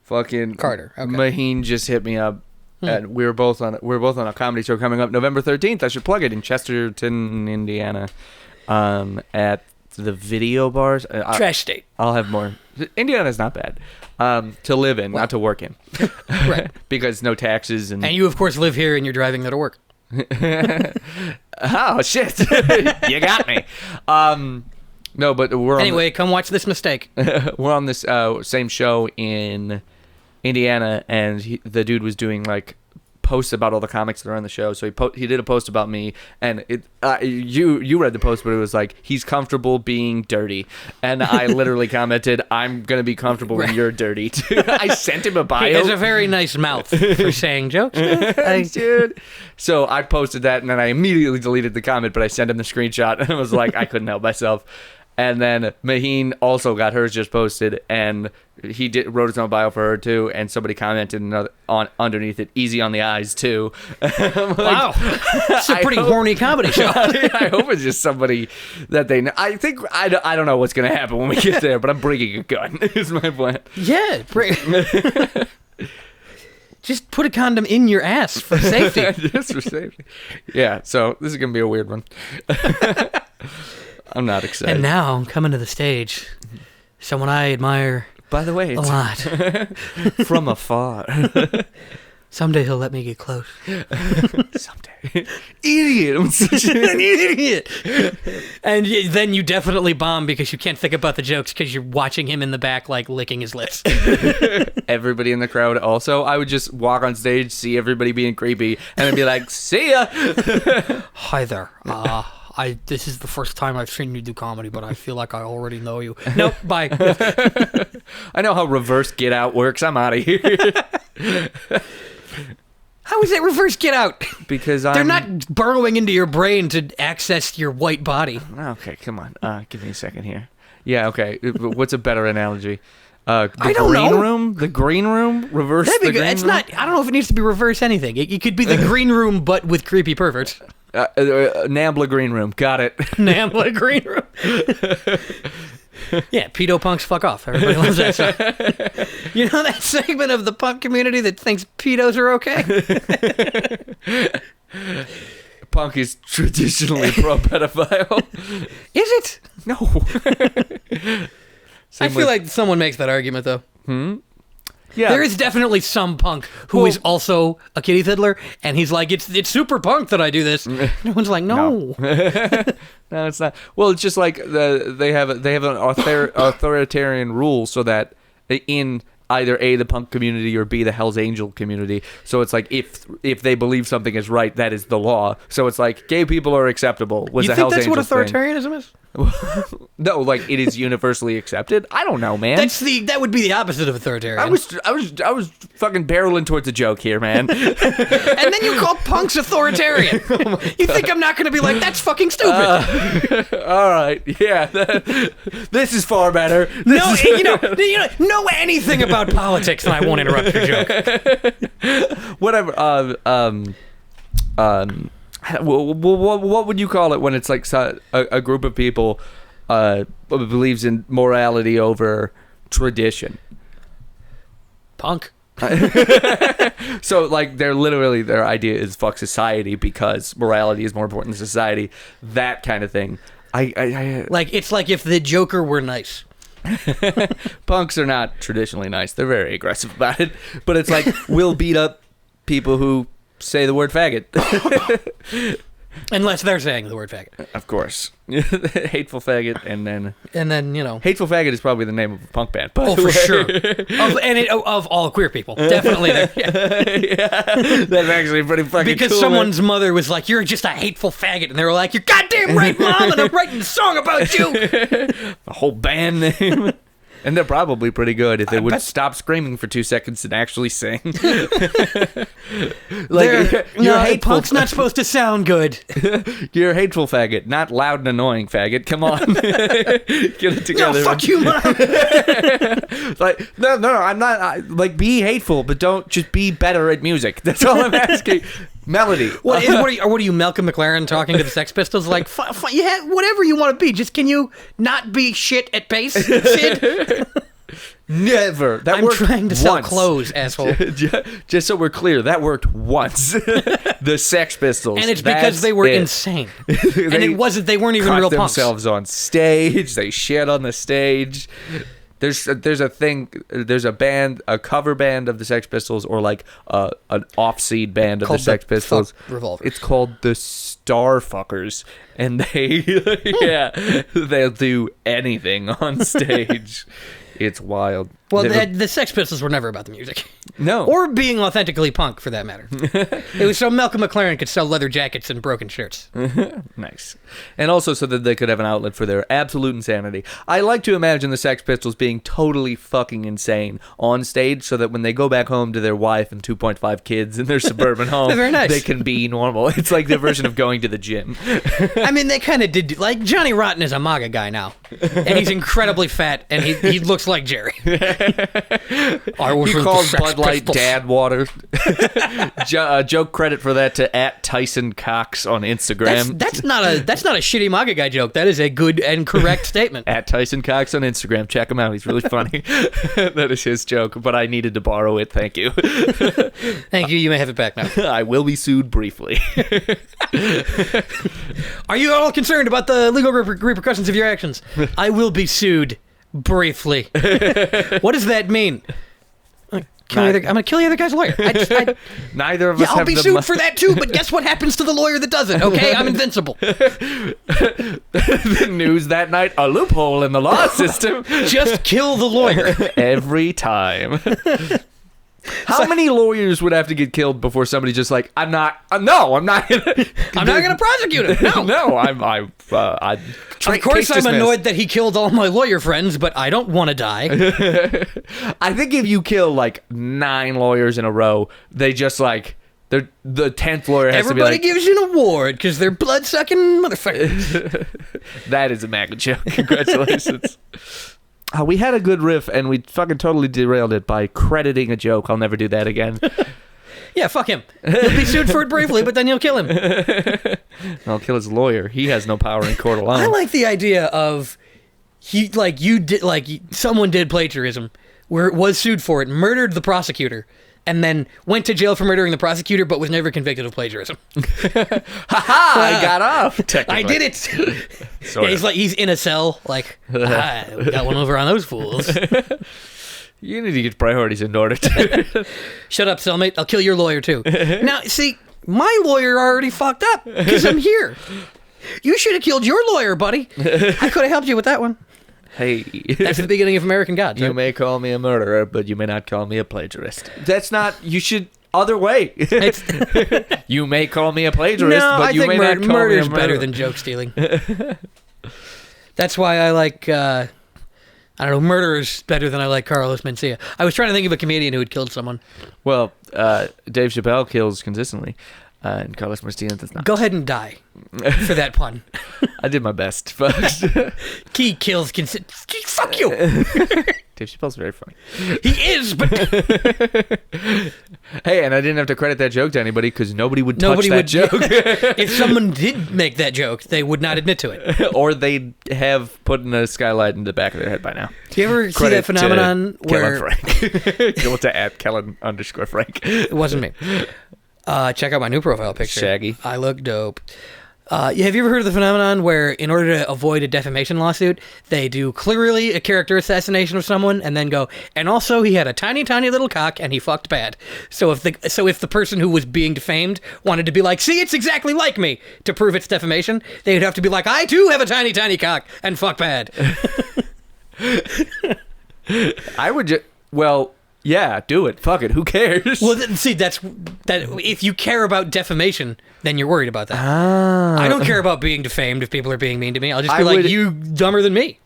Fucking Carter. Okay. Maheen just hit me up. And we were both on a comedy show coming up November 13th. I should plug it in Chesterton, Indiana. At the Video Bars. Trash state. I'll have more. Indiana's not bad. To live in, not to work in. Right. Because no taxes and you, of course, live here and you're driving there to work. Oh, shit. You got me. No, but Anyway, come watch this mistake. we're on this same show in Indiana, and the dude was doing, like, posts about all the comics that are on the show. So he did a post about me, and you read the post, but it was like, he's comfortable being dirty, and I literally commented, I'm gonna be comfortable when you're dirty too. I sent him a bio. He has a very nice mouth for saying jokes. Dude. So I posted that, and then I immediately deleted the comment, but I sent him the screenshot, and I was like, I couldn't help myself. And then Maheen also got hers just posted, and he wrote his own bio for her too. And somebody commented underneath it, "Easy on the eyes too." Like, wow, it's a pretty horny comedy show. I hope it's just somebody that they know. I think I don't know what's gonna happen when we get there, but I'm bringing a gun. Is my plan. Yeah, just put a condom in your ass for safety. Just for safety. Yeah. So this is gonna be a weird one. I'm not excited. And now I'm coming to the stage. Someone I admire. By the way, a lot. From afar. Someday he'll let me get close. Someday. Idiot. I'm such an idiot. And then you definitely bomb because you can't think about the jokes because you're watching him in the back, like, licking his lips. Everybody in the crowd also. I would just walk on stage, see everybody being creepy, and then be like, see ya. Hi there. This is the first time I've seen you do comedy, but I feel like I already know you. Nope, bye. I know how reverse Get Out works. I'm out of here. How is that reverse Get Out? Because they're not burrowing into your brain to access your white body. Okay, come on. Give me a second here. Yeah, okay. What's a better analogy? I don't know. The green room? Reverse the green room? It's not. I don't know if it needs to be reverse anything. It could be the green room, but with creepy perverts. Nambla green room. Got it. Nambla green room. Yeah, pedo punks fuck off. Everybody loves that song. You know that segment of the punk community that thinks pedos are okay? Punk is traditionally pro-pedophile. Is it? No. I feel like someone makes that argument, though. Yeah. There is definitely some punk who is also a kitty fiddler, and he's like, it's super punk that I do this. Everyone's like, no. No, it's not. Well, it's just like they have an authoritarian rule so that in either A, the punk community, or B, the Hell's Angel community. So it's like if they believe something is right, that is the law. So it's like gay people are acceptable. Was You a think Hell's that's what Angels thing. authoritarianism is? No, like it is universally accepted. I don't know, man. That would be the opposite of authoritarian. I was fucking barreling towards a joke here, man. And then you call punks authoritarian. You think I'm not going to be like, that's fucking stupid? All right, yeah, this is far better. No, you know anything about politics, and I won't interrupt your joke. Whatever. What would you call it when it's like a group of people believes in morality over tradition? Punk. So like their idea is fuck society because morality is more important than society. That kind of thing. Like it's like if the Joker were nice. Punks are not traditionally nice. They're very aggressive about it. But it's like we'll beat up people who say the word faggot. Unless they're saying the word faggot. Of course. Hateful faggot, and then you know. Hateful Faggot is probably the name of a punk band. Oh, for sure. Of all queer people. Definitely. Yeah. That's actually pretty fucking because cool, someone's man. mother was like, you're just a hateful faggot. And they were like, you're goddamn right, Mom, and I'm writing a song about you. A whole band name. And they're probably pretty good if they would stop screaming for 2 seconds and actually sing. Like you're hateful. Punk's not supposed to sound good. You're a hateful faggot, not loud and annoying faggot. Come on, get it together. No, fuck you, Mom. Like no, I'm not. Like be hateful, but don't just be better at music. That's all I'm asking. Melody. What are you, Malcolm McLaren, talking to the Sex Pistols? Like, yeah, whatever you want to be. Just can you not be shit at bass, Sid? Never. I'm trying to sell clothes, asshole. Just so we're clear, that worked once. The Sex Pistols. And it's because they were insane. And it wasn't. They weren't even real punks. Themselves on stage. They shit on the stage. There's a band, a cover band of the Sex Pistols, or like an off-seed band of the Sex Pistols. Revolver. It's called the Starfuckers, and they'll do anything on stage. It's wild. Well, the Sex Pistols were never about the music. No. Or being authentically punk, for that matter. It was so Malcolm McLaren could sell leather jackets and broken shirts. Nice. And also so that they could have an outlet for their absolute insanity. I like to imagine the Sex Pistols being totally fucking insane on stage so that when they go back home to their wife and 2.5 kids in their suburban home, very nice. They can be normal. It's like their version of going to the gym. I mean, they kind of did. Like, Johnny Rotten is a MAGA guy now. And he's incredibly fat, and he looks like Jerry. I was He calls Bud Light dad water. Joke credit for that to @Tyson Cox on Instagram. That's not a shitty MAGA guy joke. That is a good and correct statement. @Tyson Cox on Instagram. Check him out. He's really funny. That is his joke, but I needed to borrow it. Thank you. Thank you. You may have it back now. I will be sued briefly. Are you at all concerned about the legal repercussions of your actions? I will be sued briefly. What does that mean? I'm going to kill the other guy's lawyer. Neither of us have I'll be sued for that too, but guess what happens to the lawyer that doesn't, okay? I'm invincible. The news that night, a loophole in the law system. Just kill the lawyer. Every time. How many lawyers would have to get killed before somebody just like, I'm not gonna prosecute him. No. Of course, I'm annoyed that he killed all my lawyer friends, but I don't want to die. I think if you kill like 9 lawyers in a row, they just like the 10th lawyer has to be like, everybody gives you an award because they're blood-sucking motherfuckers. That is a MAGA joke. Congratulations. We had a good riff, and we fucking totally derailed it by crediting a joke. I'll never do that again. Yeah, fuck him. He'll be sued for it briefly, but then you'll kill him. I'll kill his lawyer. He has no power in court alone. I like the idea of someone did plagiarism, where it was sued for it, murdered the prosecutor, and then went to jail for murdering the prosecutor, but was never convicted of plagiarism. Ha! I got off. I did it. Sort Yeah, of. he's in a cell, like, we got one over on those fools. You need to get priorities in order. Shut up, cellmate. I'll kill your lawyer, too. Now, see, my lawyer already fucked up because I'm here. You should have killed your lawyer, buddy. I could have helped you with that one. Hey. That's the beginning of American Gods. You Right? may call me a murderer, but you may not call me a plagiarist. That's not... You should... Other way. You may call me a plagiarist, No, but I you think may not call murder me a is better murderer. than joke stealing. That's why I like... I don't know, murderers better than I like Carlos Mencia. I was trying to think of a comedian who had killed someone. Well, Dave Chappelle kills consistently, and Carlos Mencia does not. Go ahead and die for that pun. I did my best, folks. He kills fuck you. Dave Chappelle's very funny. He is, but Hey, and I didn't have to credit that joke to anybody because nobody would touch nobody that would. joke. If someone did make that joke, they would not admit to it. Or they'd have put in a skylight in the back of their head by now. Do you ever see Credit that phenomenon to Kellen where Frank. Go to @Kellen_Frank. it wasn't me? Check out my new profile picture. Shaggy. I look dope. Have you ever heard of the phenomenon where, in order to avoid a defamation lawsuit, they do clearly a character assassination of someone, and then go, and also he had a tiny, tiny little cock, and he fucked bad. So if the person who was being defamed wanted to be like, see, it's exactly like me, to prove it's defamation, they would have to be like, I too have a tiny, tiny cock, and fuck bad. I would just... Well... Yeah, do it. Fuck it. Who cares? Well, see, that. If you care about defamation, then you're worried about that. Ah. I don't care about being defamed if people are being mean to me. I'll just be I like, would- you dumber than me.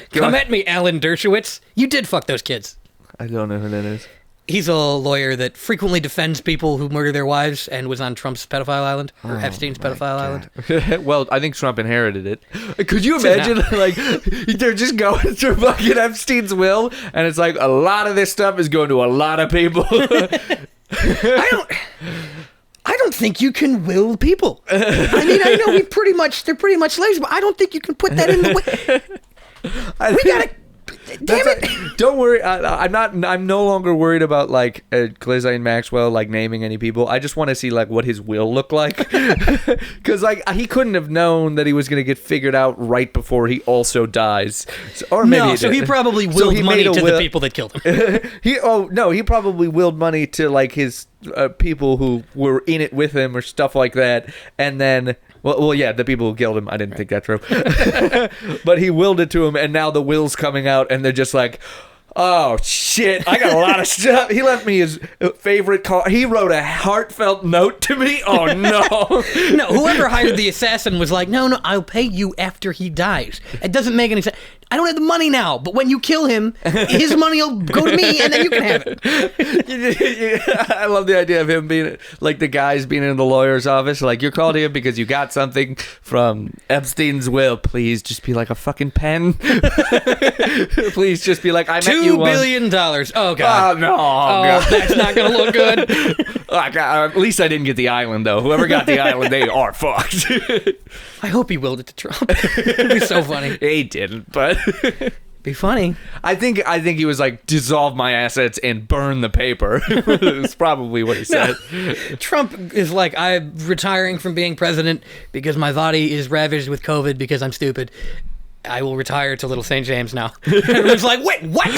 Come at me, Alan Dershowitz. You did fuck those kids. I don't know who that is. He's a lawyer that frequently defends people who murder their wives and was on Trump's pedophile island, or Epstein's pedophile island. Well, I think Trump inherited it. Could you Sit imagine, like, they're just going through fucking Epstein's will, and it's like, a lot of this stuff is going to a lot of people. I don't think you can will people. I mean, I know they're pretty much slaves, but I don't think you can put that in the way. We gotta. Damn it! Don't worry. I'm no longer worried about like Ghislaine Maxwell like naming any people. I just want to see like what his will look like, because like he couldn't have known that he was going to get figured out right before he also dies. Or maybe He probably willed money to the people that killed him. He probably willed money to like his people who were in it with him or stuff like that, and then. Well, yeah, the people who killed him, I didn't think that through. But he willed it to him, and now the will's coming out, and they're just like, oh, shit, I got a lot of stuff. He left me his favorite car. He wrote a heartfelt note to me. Oh, no. No, whoever hired the assassin was like, no, I'll pay you after he dies. It doesn't make any sense. I don't have the money now, but when you kill him, his money will go to me, and then you can have it. I love the idea of him being, like, the guys being in the lawyer's office. Like, you're called here because you got something from Epstein's will. Please just be like a fucking pen. Please just be like, I met you $2 once. billion. Oh, God. Oh, no. Oh, God. that's not going to look good. Oh, God. At least I didn't get the island, though. Whoever got the island, they are fucked. I hope he willed it to Trump. It'd be so funny. He didn't, but Be funny. I think he was like, dissolve my assets and burn the paper. It's probably what he said. Trump is like, I'm retiring from being president because my body is ravaged with COVID because I'm stupid. I will retire to Little St. James now. Everyone's like, wait, what?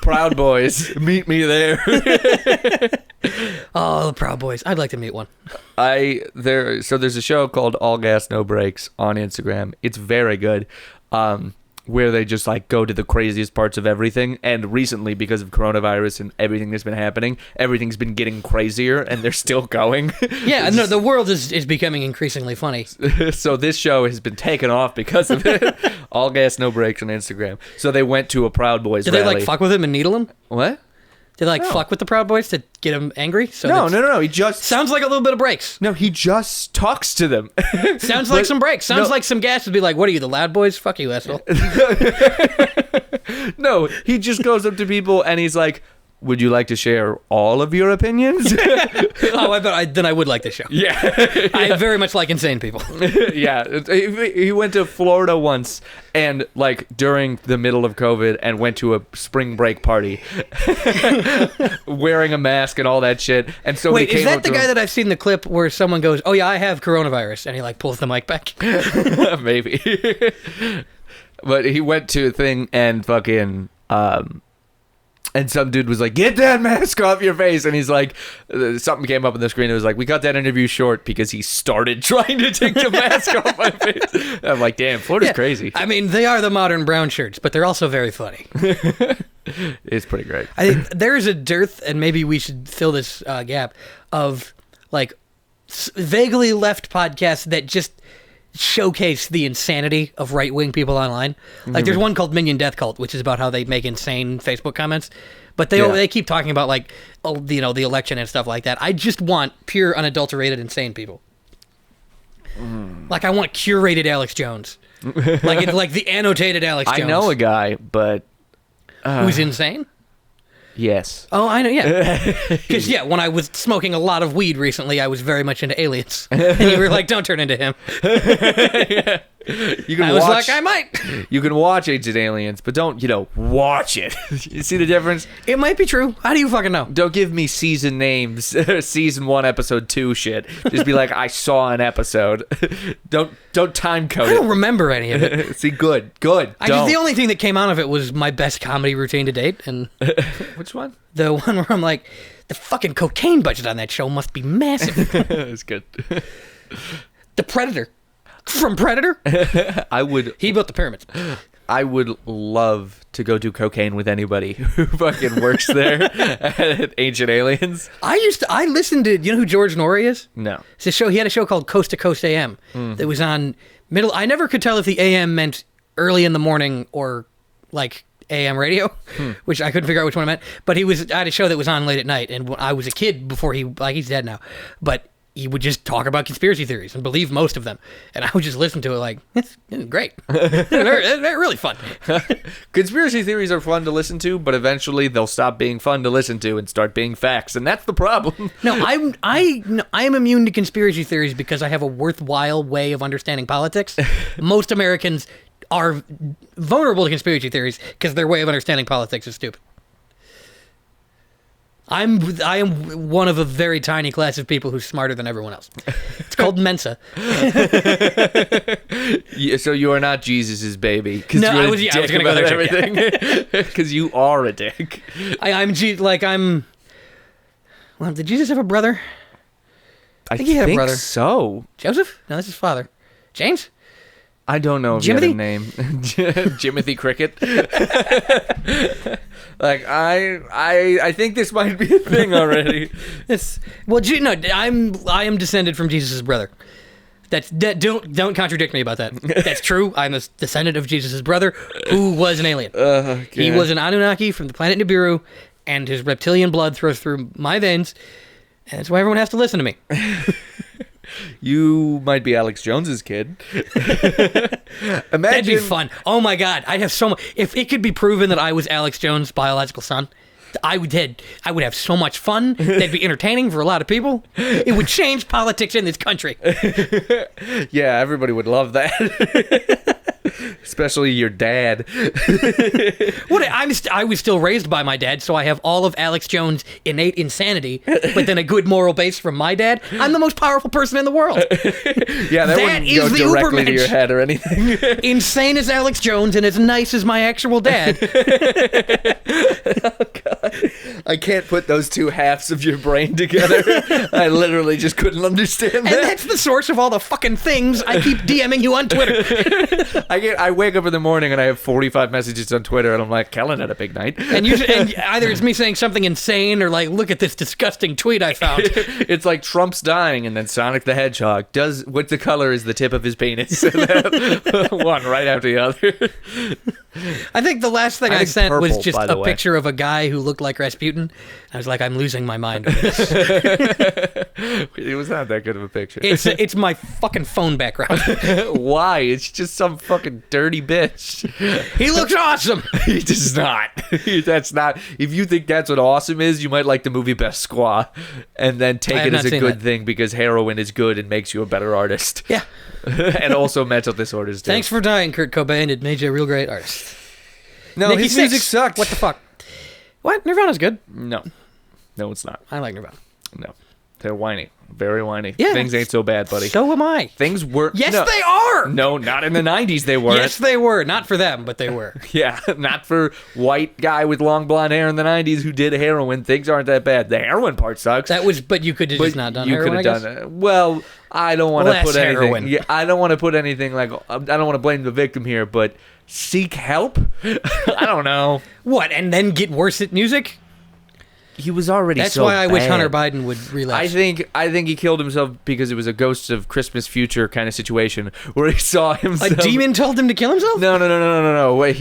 Proud Boys, meet me there. Oh, the Proud Boys. I'd like to meet one. There's a show called All Gas No Brakes on Instagram. It's very good. Where they just like go to the craziest parts of everything. And recently, because of coronavirus and everything that's been happening, everything's been getting crazier, and they're still going. Yeah, no, the world is becoming increasingly funny. So this show has been taken off because of it. All Gas No Brakes on Instagram. So they went to a Proud Boys Did rally. they like fuck with him and needle him? What? Did they like No. fuck with the Proud Boys to get him angry? So No. He just Sounds like a little bit of breaks. No, he just talks to them. Sounds like some breaks. Sounds like some gas would be like, what are you, the Loud Boys? Fuck you, asshole. No, he just goes up to people and he's like, Would you like to share all of your opinions? Then I would like this show. Yeah. I very much like insane people. Yeah. He went to Florida once and, like, during the middle of COVID and went to a spring break party wearing a mask and all that shit. And so Wait, he came is that up the to guy him. that I've seen the clip where someone goes, "Oh yeah, I have coronavirus," and he like pulls the mic back? Maybe. But he went to a thing and fucking and some dude was like, "Get that mask off your face," and he's like, something came up on the screen. It was like, "We cut that interview short because he started trying to take the mask off my face." I'm like, damn, Florida's crazy. I mean, they are the modern brown shirts, but they're also very funny. It's pretty great. I think there's a dearth, and maybe we should fill this gap, of like vaguely left podcasts that just showcase the insanity of right-wing people online. Like there's one called Minion Death Cult, which is about how they make insane Facebook comments, but they keep talking about like, the election and stuff like that. I just want pure unadulterated insane people. Like I want curated Alex Jones, like the annotated Alex Jones. I know a guy, but who's insane. yes. Oh, I know, yeah. Because, when I was smoking a lot of weed recently, I was very much into aliens. And you were like, don't turn into him. You can I was like, I might. You can watch Ancient Aliens, but don't, watch it. You see the difference? It might be true. How do you fucking know? Don't give me season names, season 1, episode 2 shit. Just be like, I saw an episode. Don't time code I don't it. remember any of it. See, good. The only thing that came out of it was my best comedy routine to date. And Which one? the one where I'm like, the fucking cocaine budget on that show must be massive. It's good. The Predator. From Predator? He built the pyramids. I would love to go do cocaine with anybody who fucking works there at Ancient Aliens. I listened to, you know who George Norrie is? No. It's a show, he had a show called Coast to Coast AM that was on I never could tell if the AM meant early in the morning or like AM radio, which I couldn't figure out which one it meant. But I had a show that was on late at night, and I was a kid before he's dead now. But he would just talk about conspiracy theories and believe most of them. And I would just listen to it like, it's great. they're really fun. Conspiracy theories are fun to listen to, but eventually they'll stop being fun to listen to and start being facts, and that's the problem. No, I'm immune to conspiracy theories because I have a worthwhile way of understanding politics. Most Americans are vulnerable to conspiracy theories because their way of understanding politics is stupid. I am one of a very tiny class of people who's smarter than everyone else. It's called Mensa. Yeah, so you are not Jesus's baby. No, I was going to go there too, everything. Because you are a dick. Well, did Jesus have a brother? I think he had a brother. So. Joseph? No, that's his father. James? I don't know if Jimothy? you had a name. Jimothy Cricket. Like I think this might be a thing already. I am descended from Jesus' brother. Don't contradict me about that. That's true. I'm a descendant of Jesus' brother, who was an alien. Okay. He was an Anunnaki from the planet Nibiru, and his reptilian blood throws through my veins, and that's why everyone has to listen to me. You might be Alex Jones's kid. Imagine. That'd be fun. Oh my God, I'd have so much. If it could be proven that I was Alex Jones' biological son, I would have so much fun. That'd be entertaining for a lot of people. It would change politics in this country. Yeah, everybody would love that. Especially your dad. I was still raised by my dad, so I have all of Alex Jones' innate insanity, but then a good moral base from my dad. I'm the most powerful person in the world. Yeah, that wouldn't go directly to your Ubermensch. head or anything. Insane as Alex Jones and as nice as my actual dad. Oh, God. I can't put those two halves of your brain together. I literally just couldn't understand that. And that's the source of all the fucking things I keep DMing you on Twitter. I wake up in the morning and I have 45 messages on Twitter and I'm like, Kellen had a big night. And either it's me saying something insane or like, look at this disgusting tweet I found. It's like Trump's dying and then Sonic the Hedgehog what the color is the tip of his penis? One right after the other. I think the last thing I think sent was purple, just by the a way. picture of a guy who looked like Rasputin. I was like, I'm losing my mind. It was not that good of a picture. It's my fucking phone background. Why? It's just some fucking dirty bitch. He looks awesome. He does not. That's not. If you think that's what awesome is, you might like the movie Best Squaw, and then take have it as not a seen good that. thing because heroin is good and makes you a better artist. Yeah. And also mental disorders too. Thanks for dying, Kurt Cobain. It made you a real great artist. No, Nikki his music Sixx. sucked. What the fuck? What? Nirvana's good. No, it's not. I like Nirvana. No, they're whiny, very whiny. Yeah. Things ain't so bad, buddy. So am I. Things were. Yes, no. they are. No, not in the 90s. They weren't. Yes, they were. Not for them, but they were. Yeah, not for white guy with long blonde hair in the 90s who did heroin. Things aren't that bad. The heroin part sucks. But you could have but just not done you heroin, could I have guess. done it. Well, I don't want to Less put anything. heroin. Yeah, I don't want to put anything like. I don't want to blame the victim here, but seek help. I don't know. What? And then get worse at music? He was already. That's so why I wish bad. Hunter Biden would relapse. I think he killed himself because it was a Ghosts of Christmas Future kind of situation where he saw himself. A demon told him to kill himself? No. Wait,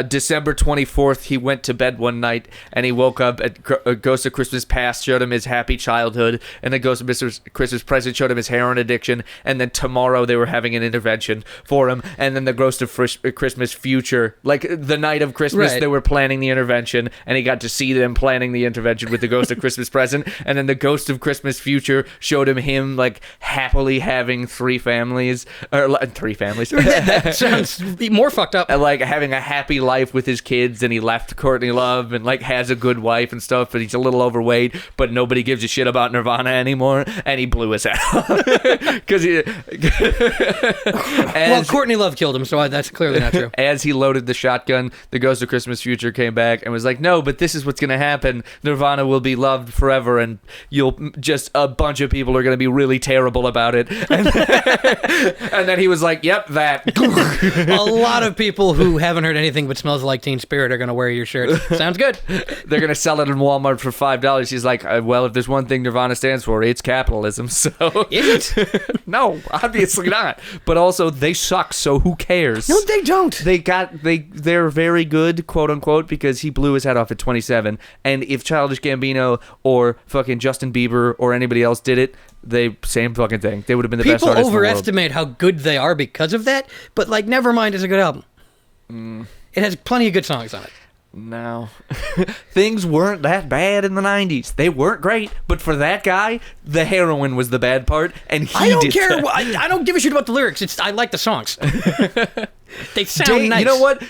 December 24th, he went to bed one night and he woke up at Ghost of Christmas Past showed him his happy childhood, and the Ghost of Mr. Christmas Present showed him his heroin addiction, and then tomorrow they were having an intervention for him, and then the Ghost of Christmas Future, like the night of Christmas, Right. they were planning the intervention, and he got to see them planning the intervention with the Ghost of Christmas Present, and then the Ghost of Christmas Future showed him like happily having three families. That sounds more fucked up. Like having a happy life with his kids, and he left Courtney Love and like has a good wife and stuff, but he's a little overweight, but nobody gives a shit about Nirvana anymore, and he blew his head off because Well, Courtney Love killed him, so that's clearly not true. as he loaded the shotgun, the Ghost of Christmas Future came back and was like, no, but this is what's gonna happen. Nirvana will be loved forever, and a bunch of people are gonna be really terrible about it. And then he was like, yep, that. A lot of people who haven't heard anything but Smells Like Teen Spirit are going to wear your shirt. Sounds good. They're gonna sell it in Walmart for $5. He's like, well, if there's one thing Nirvana stands for, it's capitalism. So Is it? no, obviously not. But also, they suck. So who cares? No, they don't. They're very good, quote unquote, because he blew his head off at 27. And if Childish Gambino or fucking Justin Bieber or anybody else did it, same fucking thing. They would have been the best People artists in the world. overestimate how good they are because of that, but like Nevermind is a good album. It has plenty of good songs on it. No. Things weren't that bad in the 90s. They weren't great, but for that guy, the heroin was the bad part, and he I don't did care. that. I don't give a shit about the lyrics. I like the songs. They sound nice. You know what?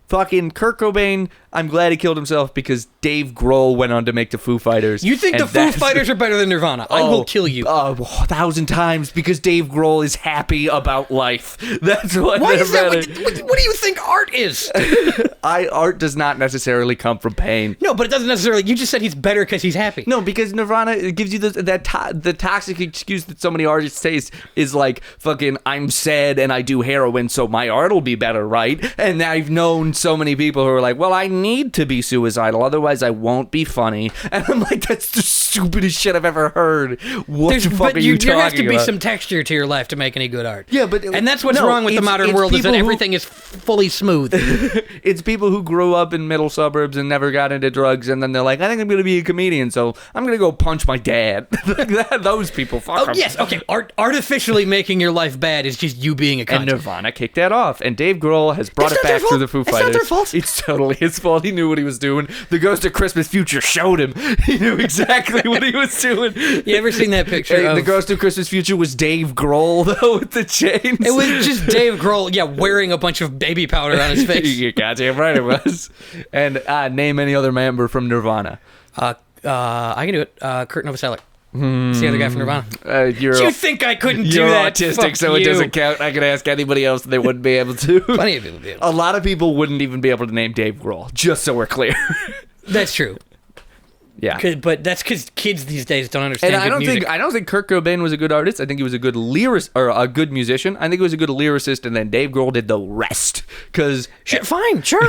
Fucking Kurt Cobain, I'm glad he killed himself because Dave Grohl went on to make the Foo Fighters. You think and the Foo Fighters are better than Nirvana? I will kill you. 1,000 times because Dave Grohl is happy about life. That's what. Why is that? better. What do you think art is? Art does not necessarily come from pain. No, but it doesn't necessarily. You just said he's better because he's happy. No, because Nirvana, it gives you the toxic excuse that so many artists say is like, fucking, I'm sad and I do heroin, so my art will be better, right? And I've known so many people who are like, well, I need to be suicidal, otherwise I won't be funny. And I'm like, that's the stupidest shit I've ever heard. What the fuck are you talking about? There has to be some texture to your life to make any good art. Yeah, but and that's what's no, wrong with the modern world is that people everything is fully smooth. It's people who grew up in middle suburbs and never got into drugs, and then they're like, I think I'm going to be a comedian, so I'm going to go punch my dad. Those people, fuck 'em. Yes, okay. Artificially making your life bad is just you being a cunt. And Nirvana kicked that off, and Dave Grohl has brought That's it not their back through the Foo fault. Fighters. It's not their fault. It's totally his fault. He knew what he was doing. The Ghost of Christmas Future showed him. He knew exactly what he was doing. You ever seen that picture Hey, of... the Ghost of Christmas Future was Dave Grohl, though, with the chains. It was just Dave Grohl, wearing a bunch of baby powder on his face. You're goddamn right it was. And name any other member from Nirvana. I can do it. Kurt Novoselic. It's the other guy from Nirvana. You think I couldn't do You're that? autistic, Fuck so it you. doesn't count. I could ask anybody else, and they wouldn't be able to. Plenty of people do. A lot of people wouldn't even be able to name Dave Grohl, just so we're clear. That's true. Yeah. But that's because kids these days don't understand And good music. I don't think Kurt Cobain was a good artist. I think he was a good lyricist or a good musician. I think he was a good lyricist, and then Dave Grohl did the rest. Because Shit, fine, sure.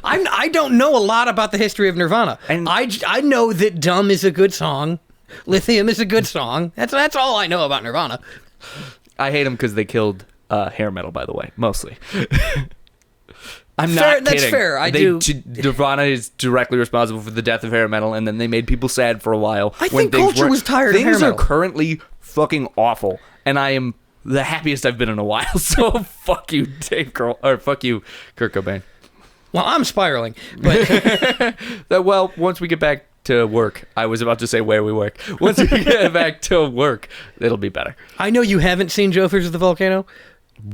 I don't know a lot about the history of Nirvana. And- I know that Dumb is a good song. Lithium is a good song. That's all I know about Nirvana. I hate them because they killed hair metal. By the way, mostly. I'm Fair- not that's kidding. fair. I do- Nirvana is directly responsible for the death of hair metal, and then they made people sad for a while. I when think things culture weren't- was tired of hair Things are metal. currently fucking awful, and I am the happiest I've been in a while. So fuck you, Dave Grohl, or fuck you, Kurt Cobain. Well, I'm spiraling, but Well, once we get back to work, I was about to say where we work. Once we get back to work, it'll be better. I know you haven't seen Joe vs. the Volcano,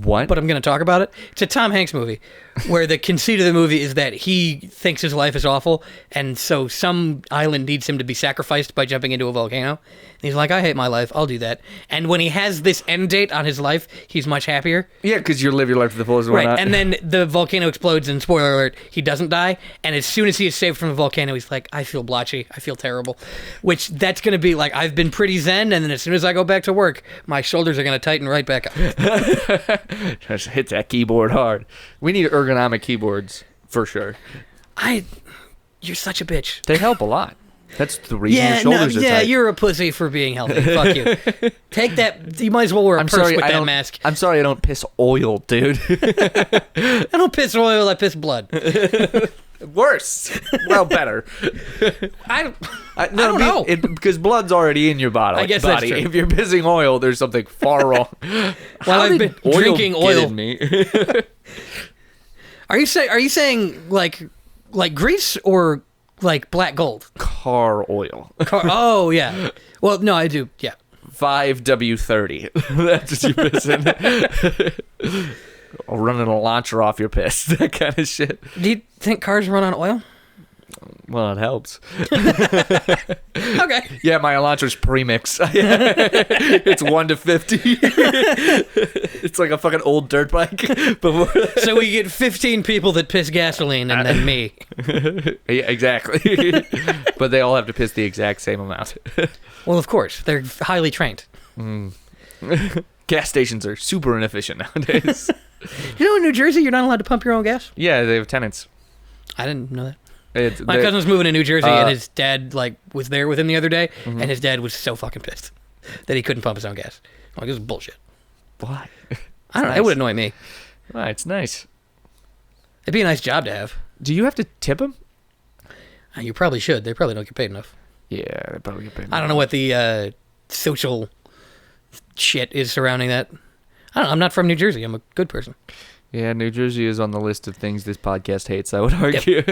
What? but I'm going to talk about it. It's a Tom Hanks movie where the conceit of the movie is that he thinks his life is awful, and so some island needs him to be sacrificed by jumping into a volcano. And he's like, I hate my life. I'll do that. And when he has this end date on his life, he's much happier. Yeah, because you live your life to the fullest. Why Right, not? and then the volcano explodes, and spoiler alert, he doesn't die. And as soon as he is saved from the volcano, he's like, I feel blotchy, I feel terrible. Which, that's going to be like, I've been pretty zen, and then as soon as I go back to work, my shoulders are going to tighten right back up. Just hit that keyboard hard. We need ergonomic keyboards for sure. You're such a bitch. They help a lot. That's the reason your shoulders are yeah, tight. you're a pussy for being healthy. Fuck you. Take that. You might as well wear a I'm purse sorry, with I that don't. mask. I'm sorry, I don't piss oil, dude. I don't piss oil. I piss blood. Worse. Well, better. I don't know. Because blood's already in your body. I guess that's true. If you're pissing oil, there's something far wrong. Well, I've been drinking get oil. in me? Are you saying like grease or like black gold? Car oil. Oh yeah. Well, no, I do. Yeah. 5W30. That's what you're pissing. Or running a launcher off your piss. That kind of shit. Do you think cars run on oil? Well, it helps. Okay. Yeah, my Elantra's premix. It's 1 to 50. It's like a fucking old dirt bike. Before So we get 15 people that piss gasoline and then me. Yeah, exactly. But they all have to piss the exact same amount. Well, of course. They're highly trained. Gas stations are super inefficient nowadays. You know, in New Jersey, you're not allowed to pump your own gas? Yeah, they have tenants. I didn't know that. My They- cousin's moving to New Jersey, and his dad was there with him the other day, and his dad was so fucking pissed that he couldn't pump his own gas. I'm like, this is bullshit. Why? I don't know. It would annoy me. Why? It's nice. It'd be a nice job to have. Do you have to tip them? You probably should. They probably don't get paid enough. Yeah, they probably get paid. I don't know what the social shit is surrounding that. I don't know. I'm not from New Jersey. I'm a good person. Yeah, New Jersey is on the list of things this podcast hates, I would argue.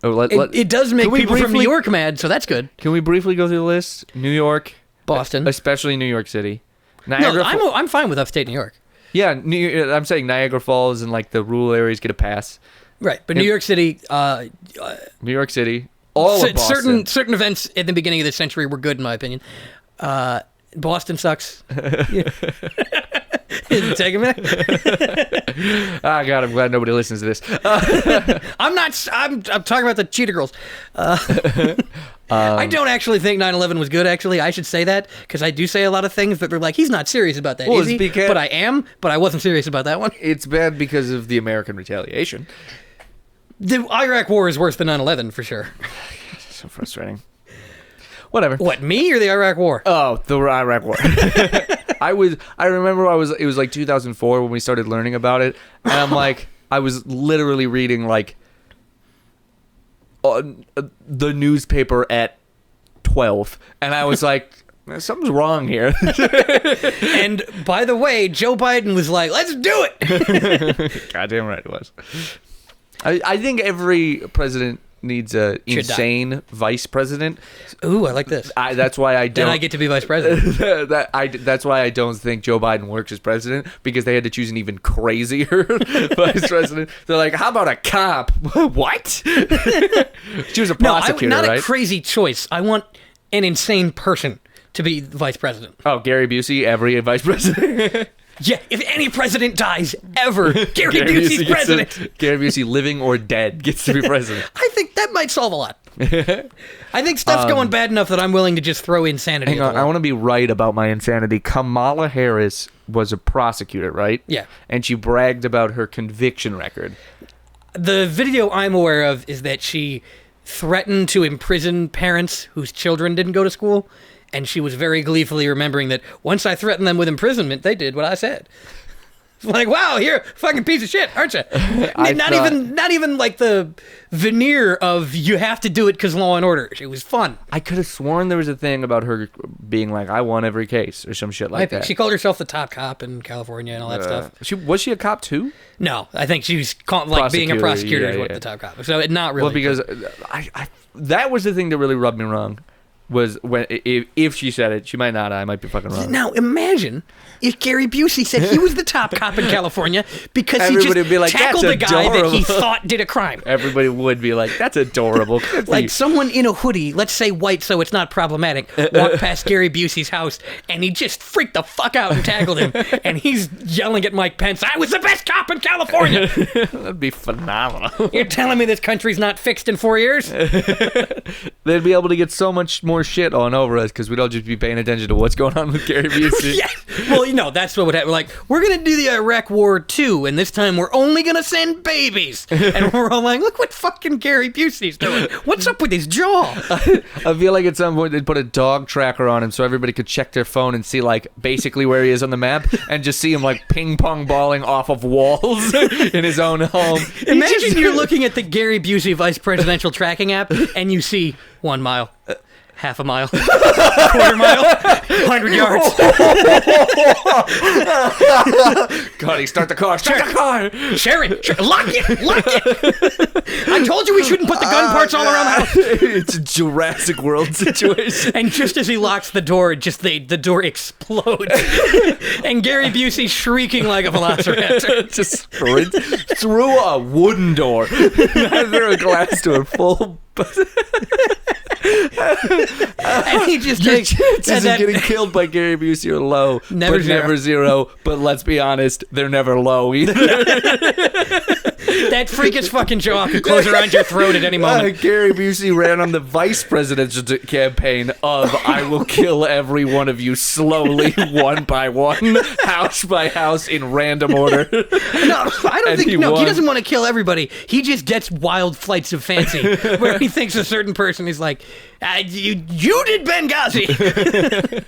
Oh, It does make Can we people from New briefly- York mad, so that's good. Can we briefly go through the list? New York, Boston. especially New York City. No, Niagara I'm fine with upstate New York. Yeah, I'm saying Niagara Falls and like the rural areas get a pass. Right, but New York City, New York City, all of Boston. certain events at the beginning of the century were good in my opinion. Boston sucks. Take a minute. Ah, God, I'm glad nobody listens to this. I'm talking about the Cheetah Girls. I don't actually think 9/11 was good. Actually, I should say that because I do say a lot of things that they're like, he's not serious about that, Well, is he? it's because- But I am. But I wasn't serious about that one. It's bad because of the American retaliation. The Iraq War is worse than 9/11 for sure. So frustrating. Whatever. What, me or the Iraq War? Oh, the Iraq War. I remember it was like 2004 when we started learning about it, and I'm like, I was literally reading like the newspaper at 12, and I was like, something's wrong here. And by the way, Joe Biden was like, let's do it. Goddamn right it was. I think every president needs a Should die. insane vice president. Ooh, I like this. That's why I don't. Then I get to be vice president. That's why I don't think Joe Biden works as president, because they had to choose an even crazier vice president. They're like, how about a cop? What? Choose a prosecutor, not right? a crazy choice. I want an insane person to be the vice president. Oh, Gary Busey, every vice president. Yeah, if any president dies ever, Gary Busey's gets president. Gary Busey, living or dead, gets to be president. I think that might solve a lot. I think stuff's going bad enough that I'm willing to just throw insanity. Hang at on, the I wall. want to be right about my insanity. Kamala Harris was a prosecutor, right? Yeah. And she bragged about her conviction record. The video I'm aware of is that she threatened to imprison parents whose children didn't go to school, and she was very gleefully remembering that once I threatened them with imprisonment, they did what I said. Like, wow, you're a fucking piece of shit, aren't you? Not even like the veneer of you have to do it because Law and Order. It was fun. I could have sworn there was a thing about her being like, I won every case or some shit like that. She called herself the top cop in California and all that stuff. Was she a cop too? No, I think she was being a prosecutor is what the top cop. So not really. Well, because that was the thing that really rubbed me wrong. Was when if she said it, she might not. I might be fucking wrong. Now imagine if Gary Busey said he was the top cop in California because Everybody he would be just like, tackled a "That's guy that he adorable." thought did a crime. Everybody would be like, "That's adorable." Like someone in a hoodie, let's say white, so it's not problematic, walked past Gary Busey's house and he just freaked the fuck out and tackled him. And he's yelling at Mike Pence, "I was the best cop in California." That'd be phenomenal. You're telling me this country's not fixed in 4 years? They'd be able to get so much more shit on over us because we'd all just be paying attention to what's going on with Gary Busey. Yeah. Well, that's what would happen. Like, we're going to do the Iraq War 2, and this time we're only going to send babies. And we're all like, look what fucking Gary Busey's doing. What's up with his jaw? I feel like at some point they'd put a dog tracker on him so everybody could check their phone and see, like, basically where he is on the map and just see him, like, ping-pong balling off of walls in his own home. Imagine you're looking at the Gary Busey vice presidential tracking app, and you see 1 mile. Half a mile, quarter mile, 100 yards. Cuddy, start the car, Sherry, lock it. I told you we shouldn't put the gun parts all around the house. It's a Jurassic World situation. And just as he locks the door, the door explodes. And Gary Busey shrieking like a velociraptor. Just sprint through a wooden door. Not through a glass door, full. And he just Your takes chances of getting killed by Gary Busey are low, Never never zero. But let's be honest, they're never low either. That freakish fucking jaw could close around your throat at any moment. Gary Busey ran on the vice presidential campaign of "I will kill every one of you slowly, one by one, house by house, in random order." No, I don't think. He doesn't want to kill everybody. He just gets wild flights of fancy where he thinks a certain person is like, "You did Benghazi."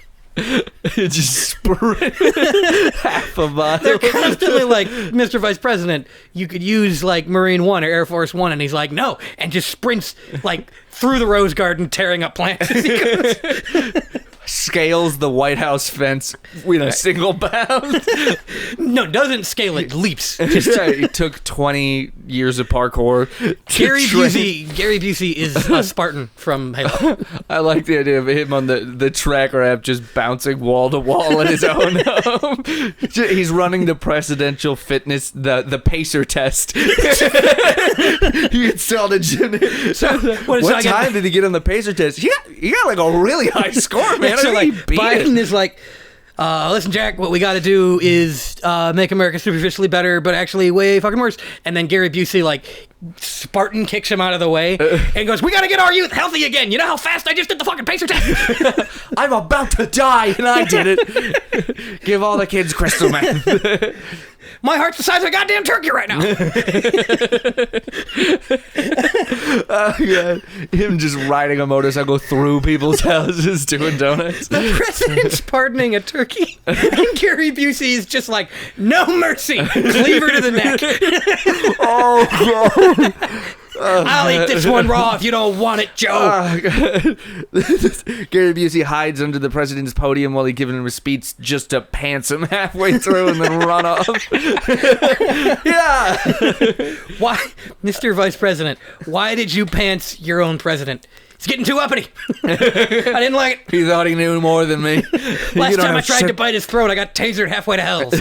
Just sprint half a mile. They're constantly like, "Mr. Vice President, you could use like Marine One or Air Force One," and he's like, "No," and just sprints like through the Rose Garden, tearing up plants as he goes. Scales the White House fence with a single bound. No, doesn't scale it, leaps. It took 20 years of parkour. Gary Busey is a Spartan from Halo. I like the idea of him on the tracker app just bouncing wall to wall in his own home. He's running the presidential fitness, the pacer test. He installed a gym. So, what time did he get on the pacer test? He got like a really high score, man. So like Biden is like, listen, Jack, what we got to do is make America superficially better, but actually way fucking worse. And then Gary Busey like Spartan kicks him out of the way and goes, "We got to get our youth healthy again. You know how fast I just did the fucking pacer test? I'm about to die, and I did it. Give all the kids crystal meth." My heart's the size of a goddamn turkey right now. Yeah. Him just riding a motorcycle through people's houses doing donuts. The president's pardoning a turkey, and Gary Busey is just like, "No mercy, cleaver to the neck." Oh, God. I'll eat this one raw if you don't want it, Joe. Gary Busey hides under the president's podium while he's giving him a speech just to pants him halfway through and then run off. Yeah. Why, Mr. Vice President, why did you pants your own president? It's getting too uppity. I didn't like it. He thought he knew more than me. Last time I tried to bite his throat, I got tasered halfway to hell. So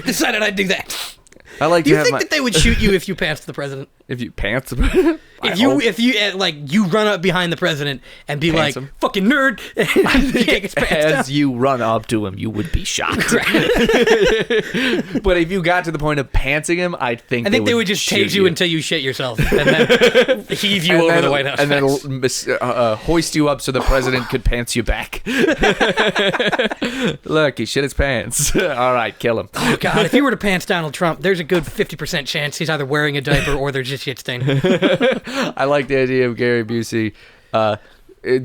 decided I'd do that. I like Do you think that they would shoot you if you pantsed the president? If you pants the president? If you like you run up behind the president and be Pants like, him. "Fucking nerd," and kick his pants down. As you run up to him, you would be shocked. But if you got to the point of pantsing him, I think they would just shoot tase you until you shit yourself and then heave you over the White House and fence. then hoist you up so the president could pants you back. Look, he shit his pants. All right, kill him. Oh God! If you were to pants Donald Trump, there's a good 50% chance he's either wearing a diaper or there's just shit stain. I like the idea of Gary Busey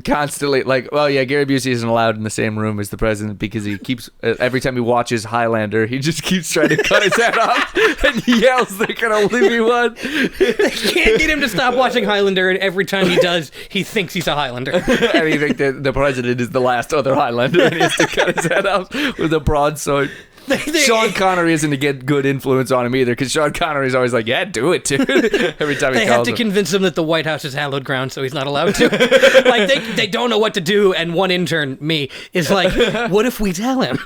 constantly like, well, yeah, Gary Busey isn't allowed in the same room as the president because he keeps every time he watches Highlander, he just keeps trying to cut his head off and he yells, "There can only be one." They can't get him to stop watching Highlander, and every time he does, he thinks he's a Highlander. And he thinks that the president is the last other Highlander and he has to cut his head off with a broadsword. Sean Connery isn't to get good influence on him either, because Sean Connery's always like, "Yeah, do it, dude." Every time he They calls have to him. convince him that the White House is hallowed ground, so he's not allowed to. Like, they don't know what to do, and one intern, me, is like, what if we tell him?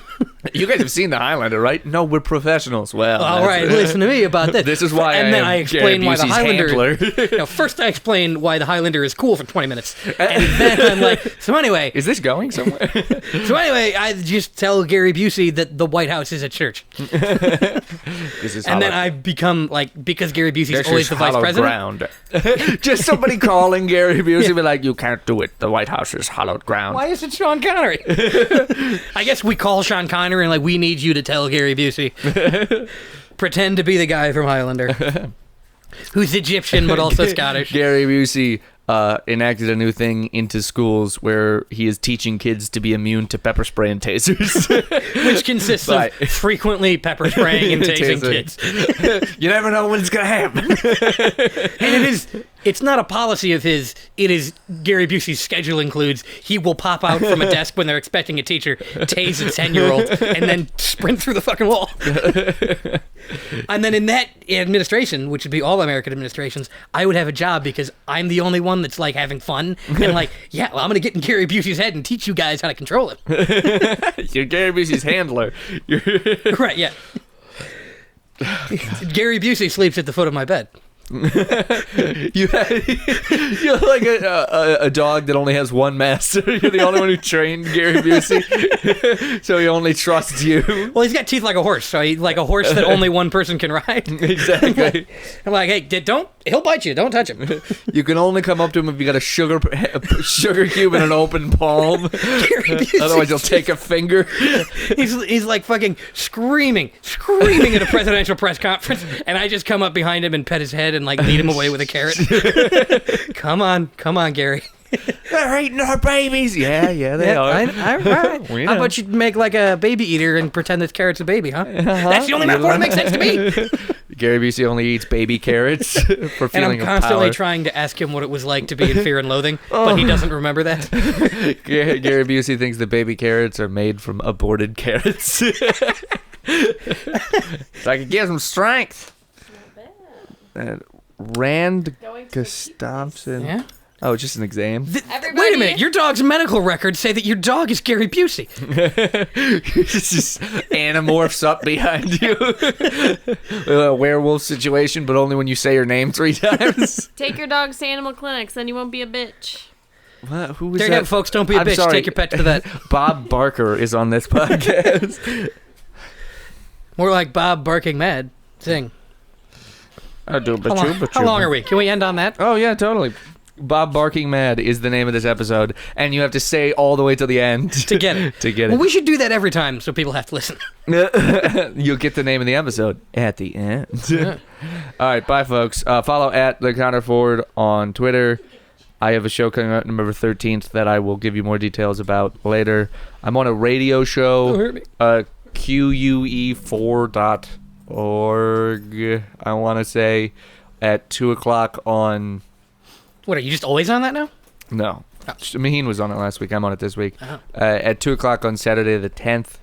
You guys have seen the Highlander, right? No, we're professionals. Well, All right, listen to me about this. This is why and I then am I explain Gary why the Busey's Highlander. handler. First I explain why the Highlander is cool for 20 minutes, and then I'm like, so anyway, Is this going somewhere? I just tell Gary Busey that the White House is a church, This is and then I become like, because Gary Busey's always the vice hallowed president. ground. Just somebody calling Gary Busey, be like, "You can't do it. The White House is hallowed ground." Why is it Sean Connery? I guess we call Sean Connery and like, we need you to tell Gary Busey. Pretend to be the guy from Highlander. Who's Egyptian but also Scottish. Gary Busey enacted a new thing into schools where he is teaching kids to be immune to pepper spray and tasers. Which consists of frequently pepper spraying and tasing kids. You never know when it's gonna happen. And it's not a policy of his, it is Gary Busey's schedule includes he will pop out from a desk when they're expecting a teacher, tase a 10-year-old, and then sprint through the fucking wall. And then in that administration, which would be all American administrations, I would have a job because I'm the only one that's like having fun and like, yeah, well, I'm gonna get in Gary Busey's head and teach you guys how to control him. You're Gary Busey's handler. Right, yeah. Gary Busey sleeps at the foot of my bed. You're like a dog that only has one master. You're the only one who trained Gary Busey, so he only trusts you. Well, he's got teeth like a horse, so he's like a horse that only one person can ride. Exactly. I'm like, hey, he'll bite you. Don't touch him. You can only come up to him if you got a sugar cube and an open palm. Otherwise, you'll take a finger. He's like fucking screaming at a presidential press conference, and I just come up behind him and pet his head and like lead him away with a carrot. Come on, Gary. They're eating our babies. Yeah, they are. Right. How about you make like a baby eater and pretend this carrot's a baby, huh? That's the only metaphor that makes sense to me. Gary Busey only eats baby carrots for And feeling I'm constantly of power. trying to ask him what it was like to be in Fear and Loathing, but he doesn't remember that. Gary Busey thinks the baby carrots are made from aborted carrots. It's like it gives them strength. Rand Going to Gustafson. Yeah. Oh, it's just an exam. Everybody, Wait a minute, your dog's medical records say that your dog is Gary Busey. It's just anamorphs up behind you. A werewolf situation, but only when you say your name 3 times. Take your dogs to animal clinics, then you won't be a bitch. What? Who was There you that? go, folks. Don't be a I'm bitch. sorry. Take your pet to the vet. Bob Barker is on this podcast. More like Bob barking mad. Sing. How long are we? Can we end on that? Oh, yeah, totally. Bob Barking Mad is the name of this episode, and you have to say all the way to the end To get it. to get Well, it. we should do that every time so people have to listen. You'll get the name of the episode at the end. All right, bye, folks. Follow at The Connor Ford on Twitter. I have a show coming out November 13th that I will give you more details about later. I'm on a radio show, QUE4.org, I want to say, at 2 o'clock on... What, are you just always on that now? No. Maheen was on it last week. I'm on it this week. Oh. At 2 o'clock on Saturday the 10th.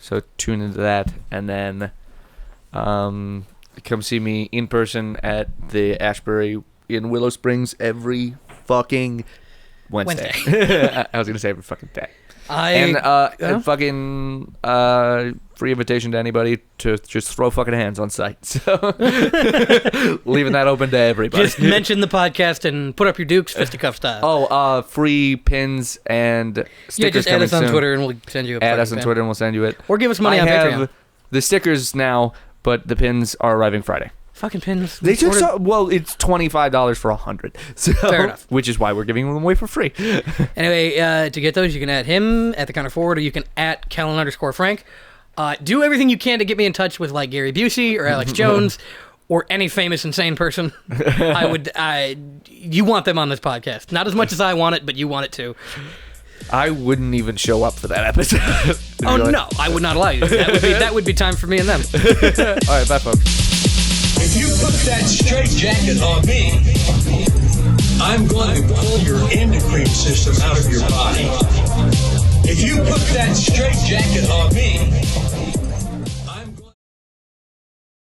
So tune into that. And then come see me in person at the Ashbury in Willow Springs every fucking Wednesday. I was going to say every fucking day. Fucking free invitation to anybody to just throw fucking hands on site. So leaving that open to everybody. Just mention the podcast and put up your dukes fisticuff style. Free pins and stickers just add coming us on soon. Twitter and we'll send you a Add us fucking on pin. Twitter and we'll send you it. Or give us money I on have Patreon. the stickers now, but the pins are arriving Friday. Fucking pins. They just Ordered- it's $25 for 100. So, Fair enough. Which is why we're giving them away for free. Anyway, to get those, you can add him at the Connor Forward, or you can at Kellen_Frank. Do everything you can to get me in touch with like Gary Busey or Alex Jones or any famous insane person, you want them on this podcast. Not as much as I want it, but you want it too. I wouldn't even show up for that episode. Oh no, I would not allow you. That would be time for me and them. All right, bye, folks. If you put that straitjacket on me, I'm going to pull your endocrine system out of your body. If you put that straitjacket on me,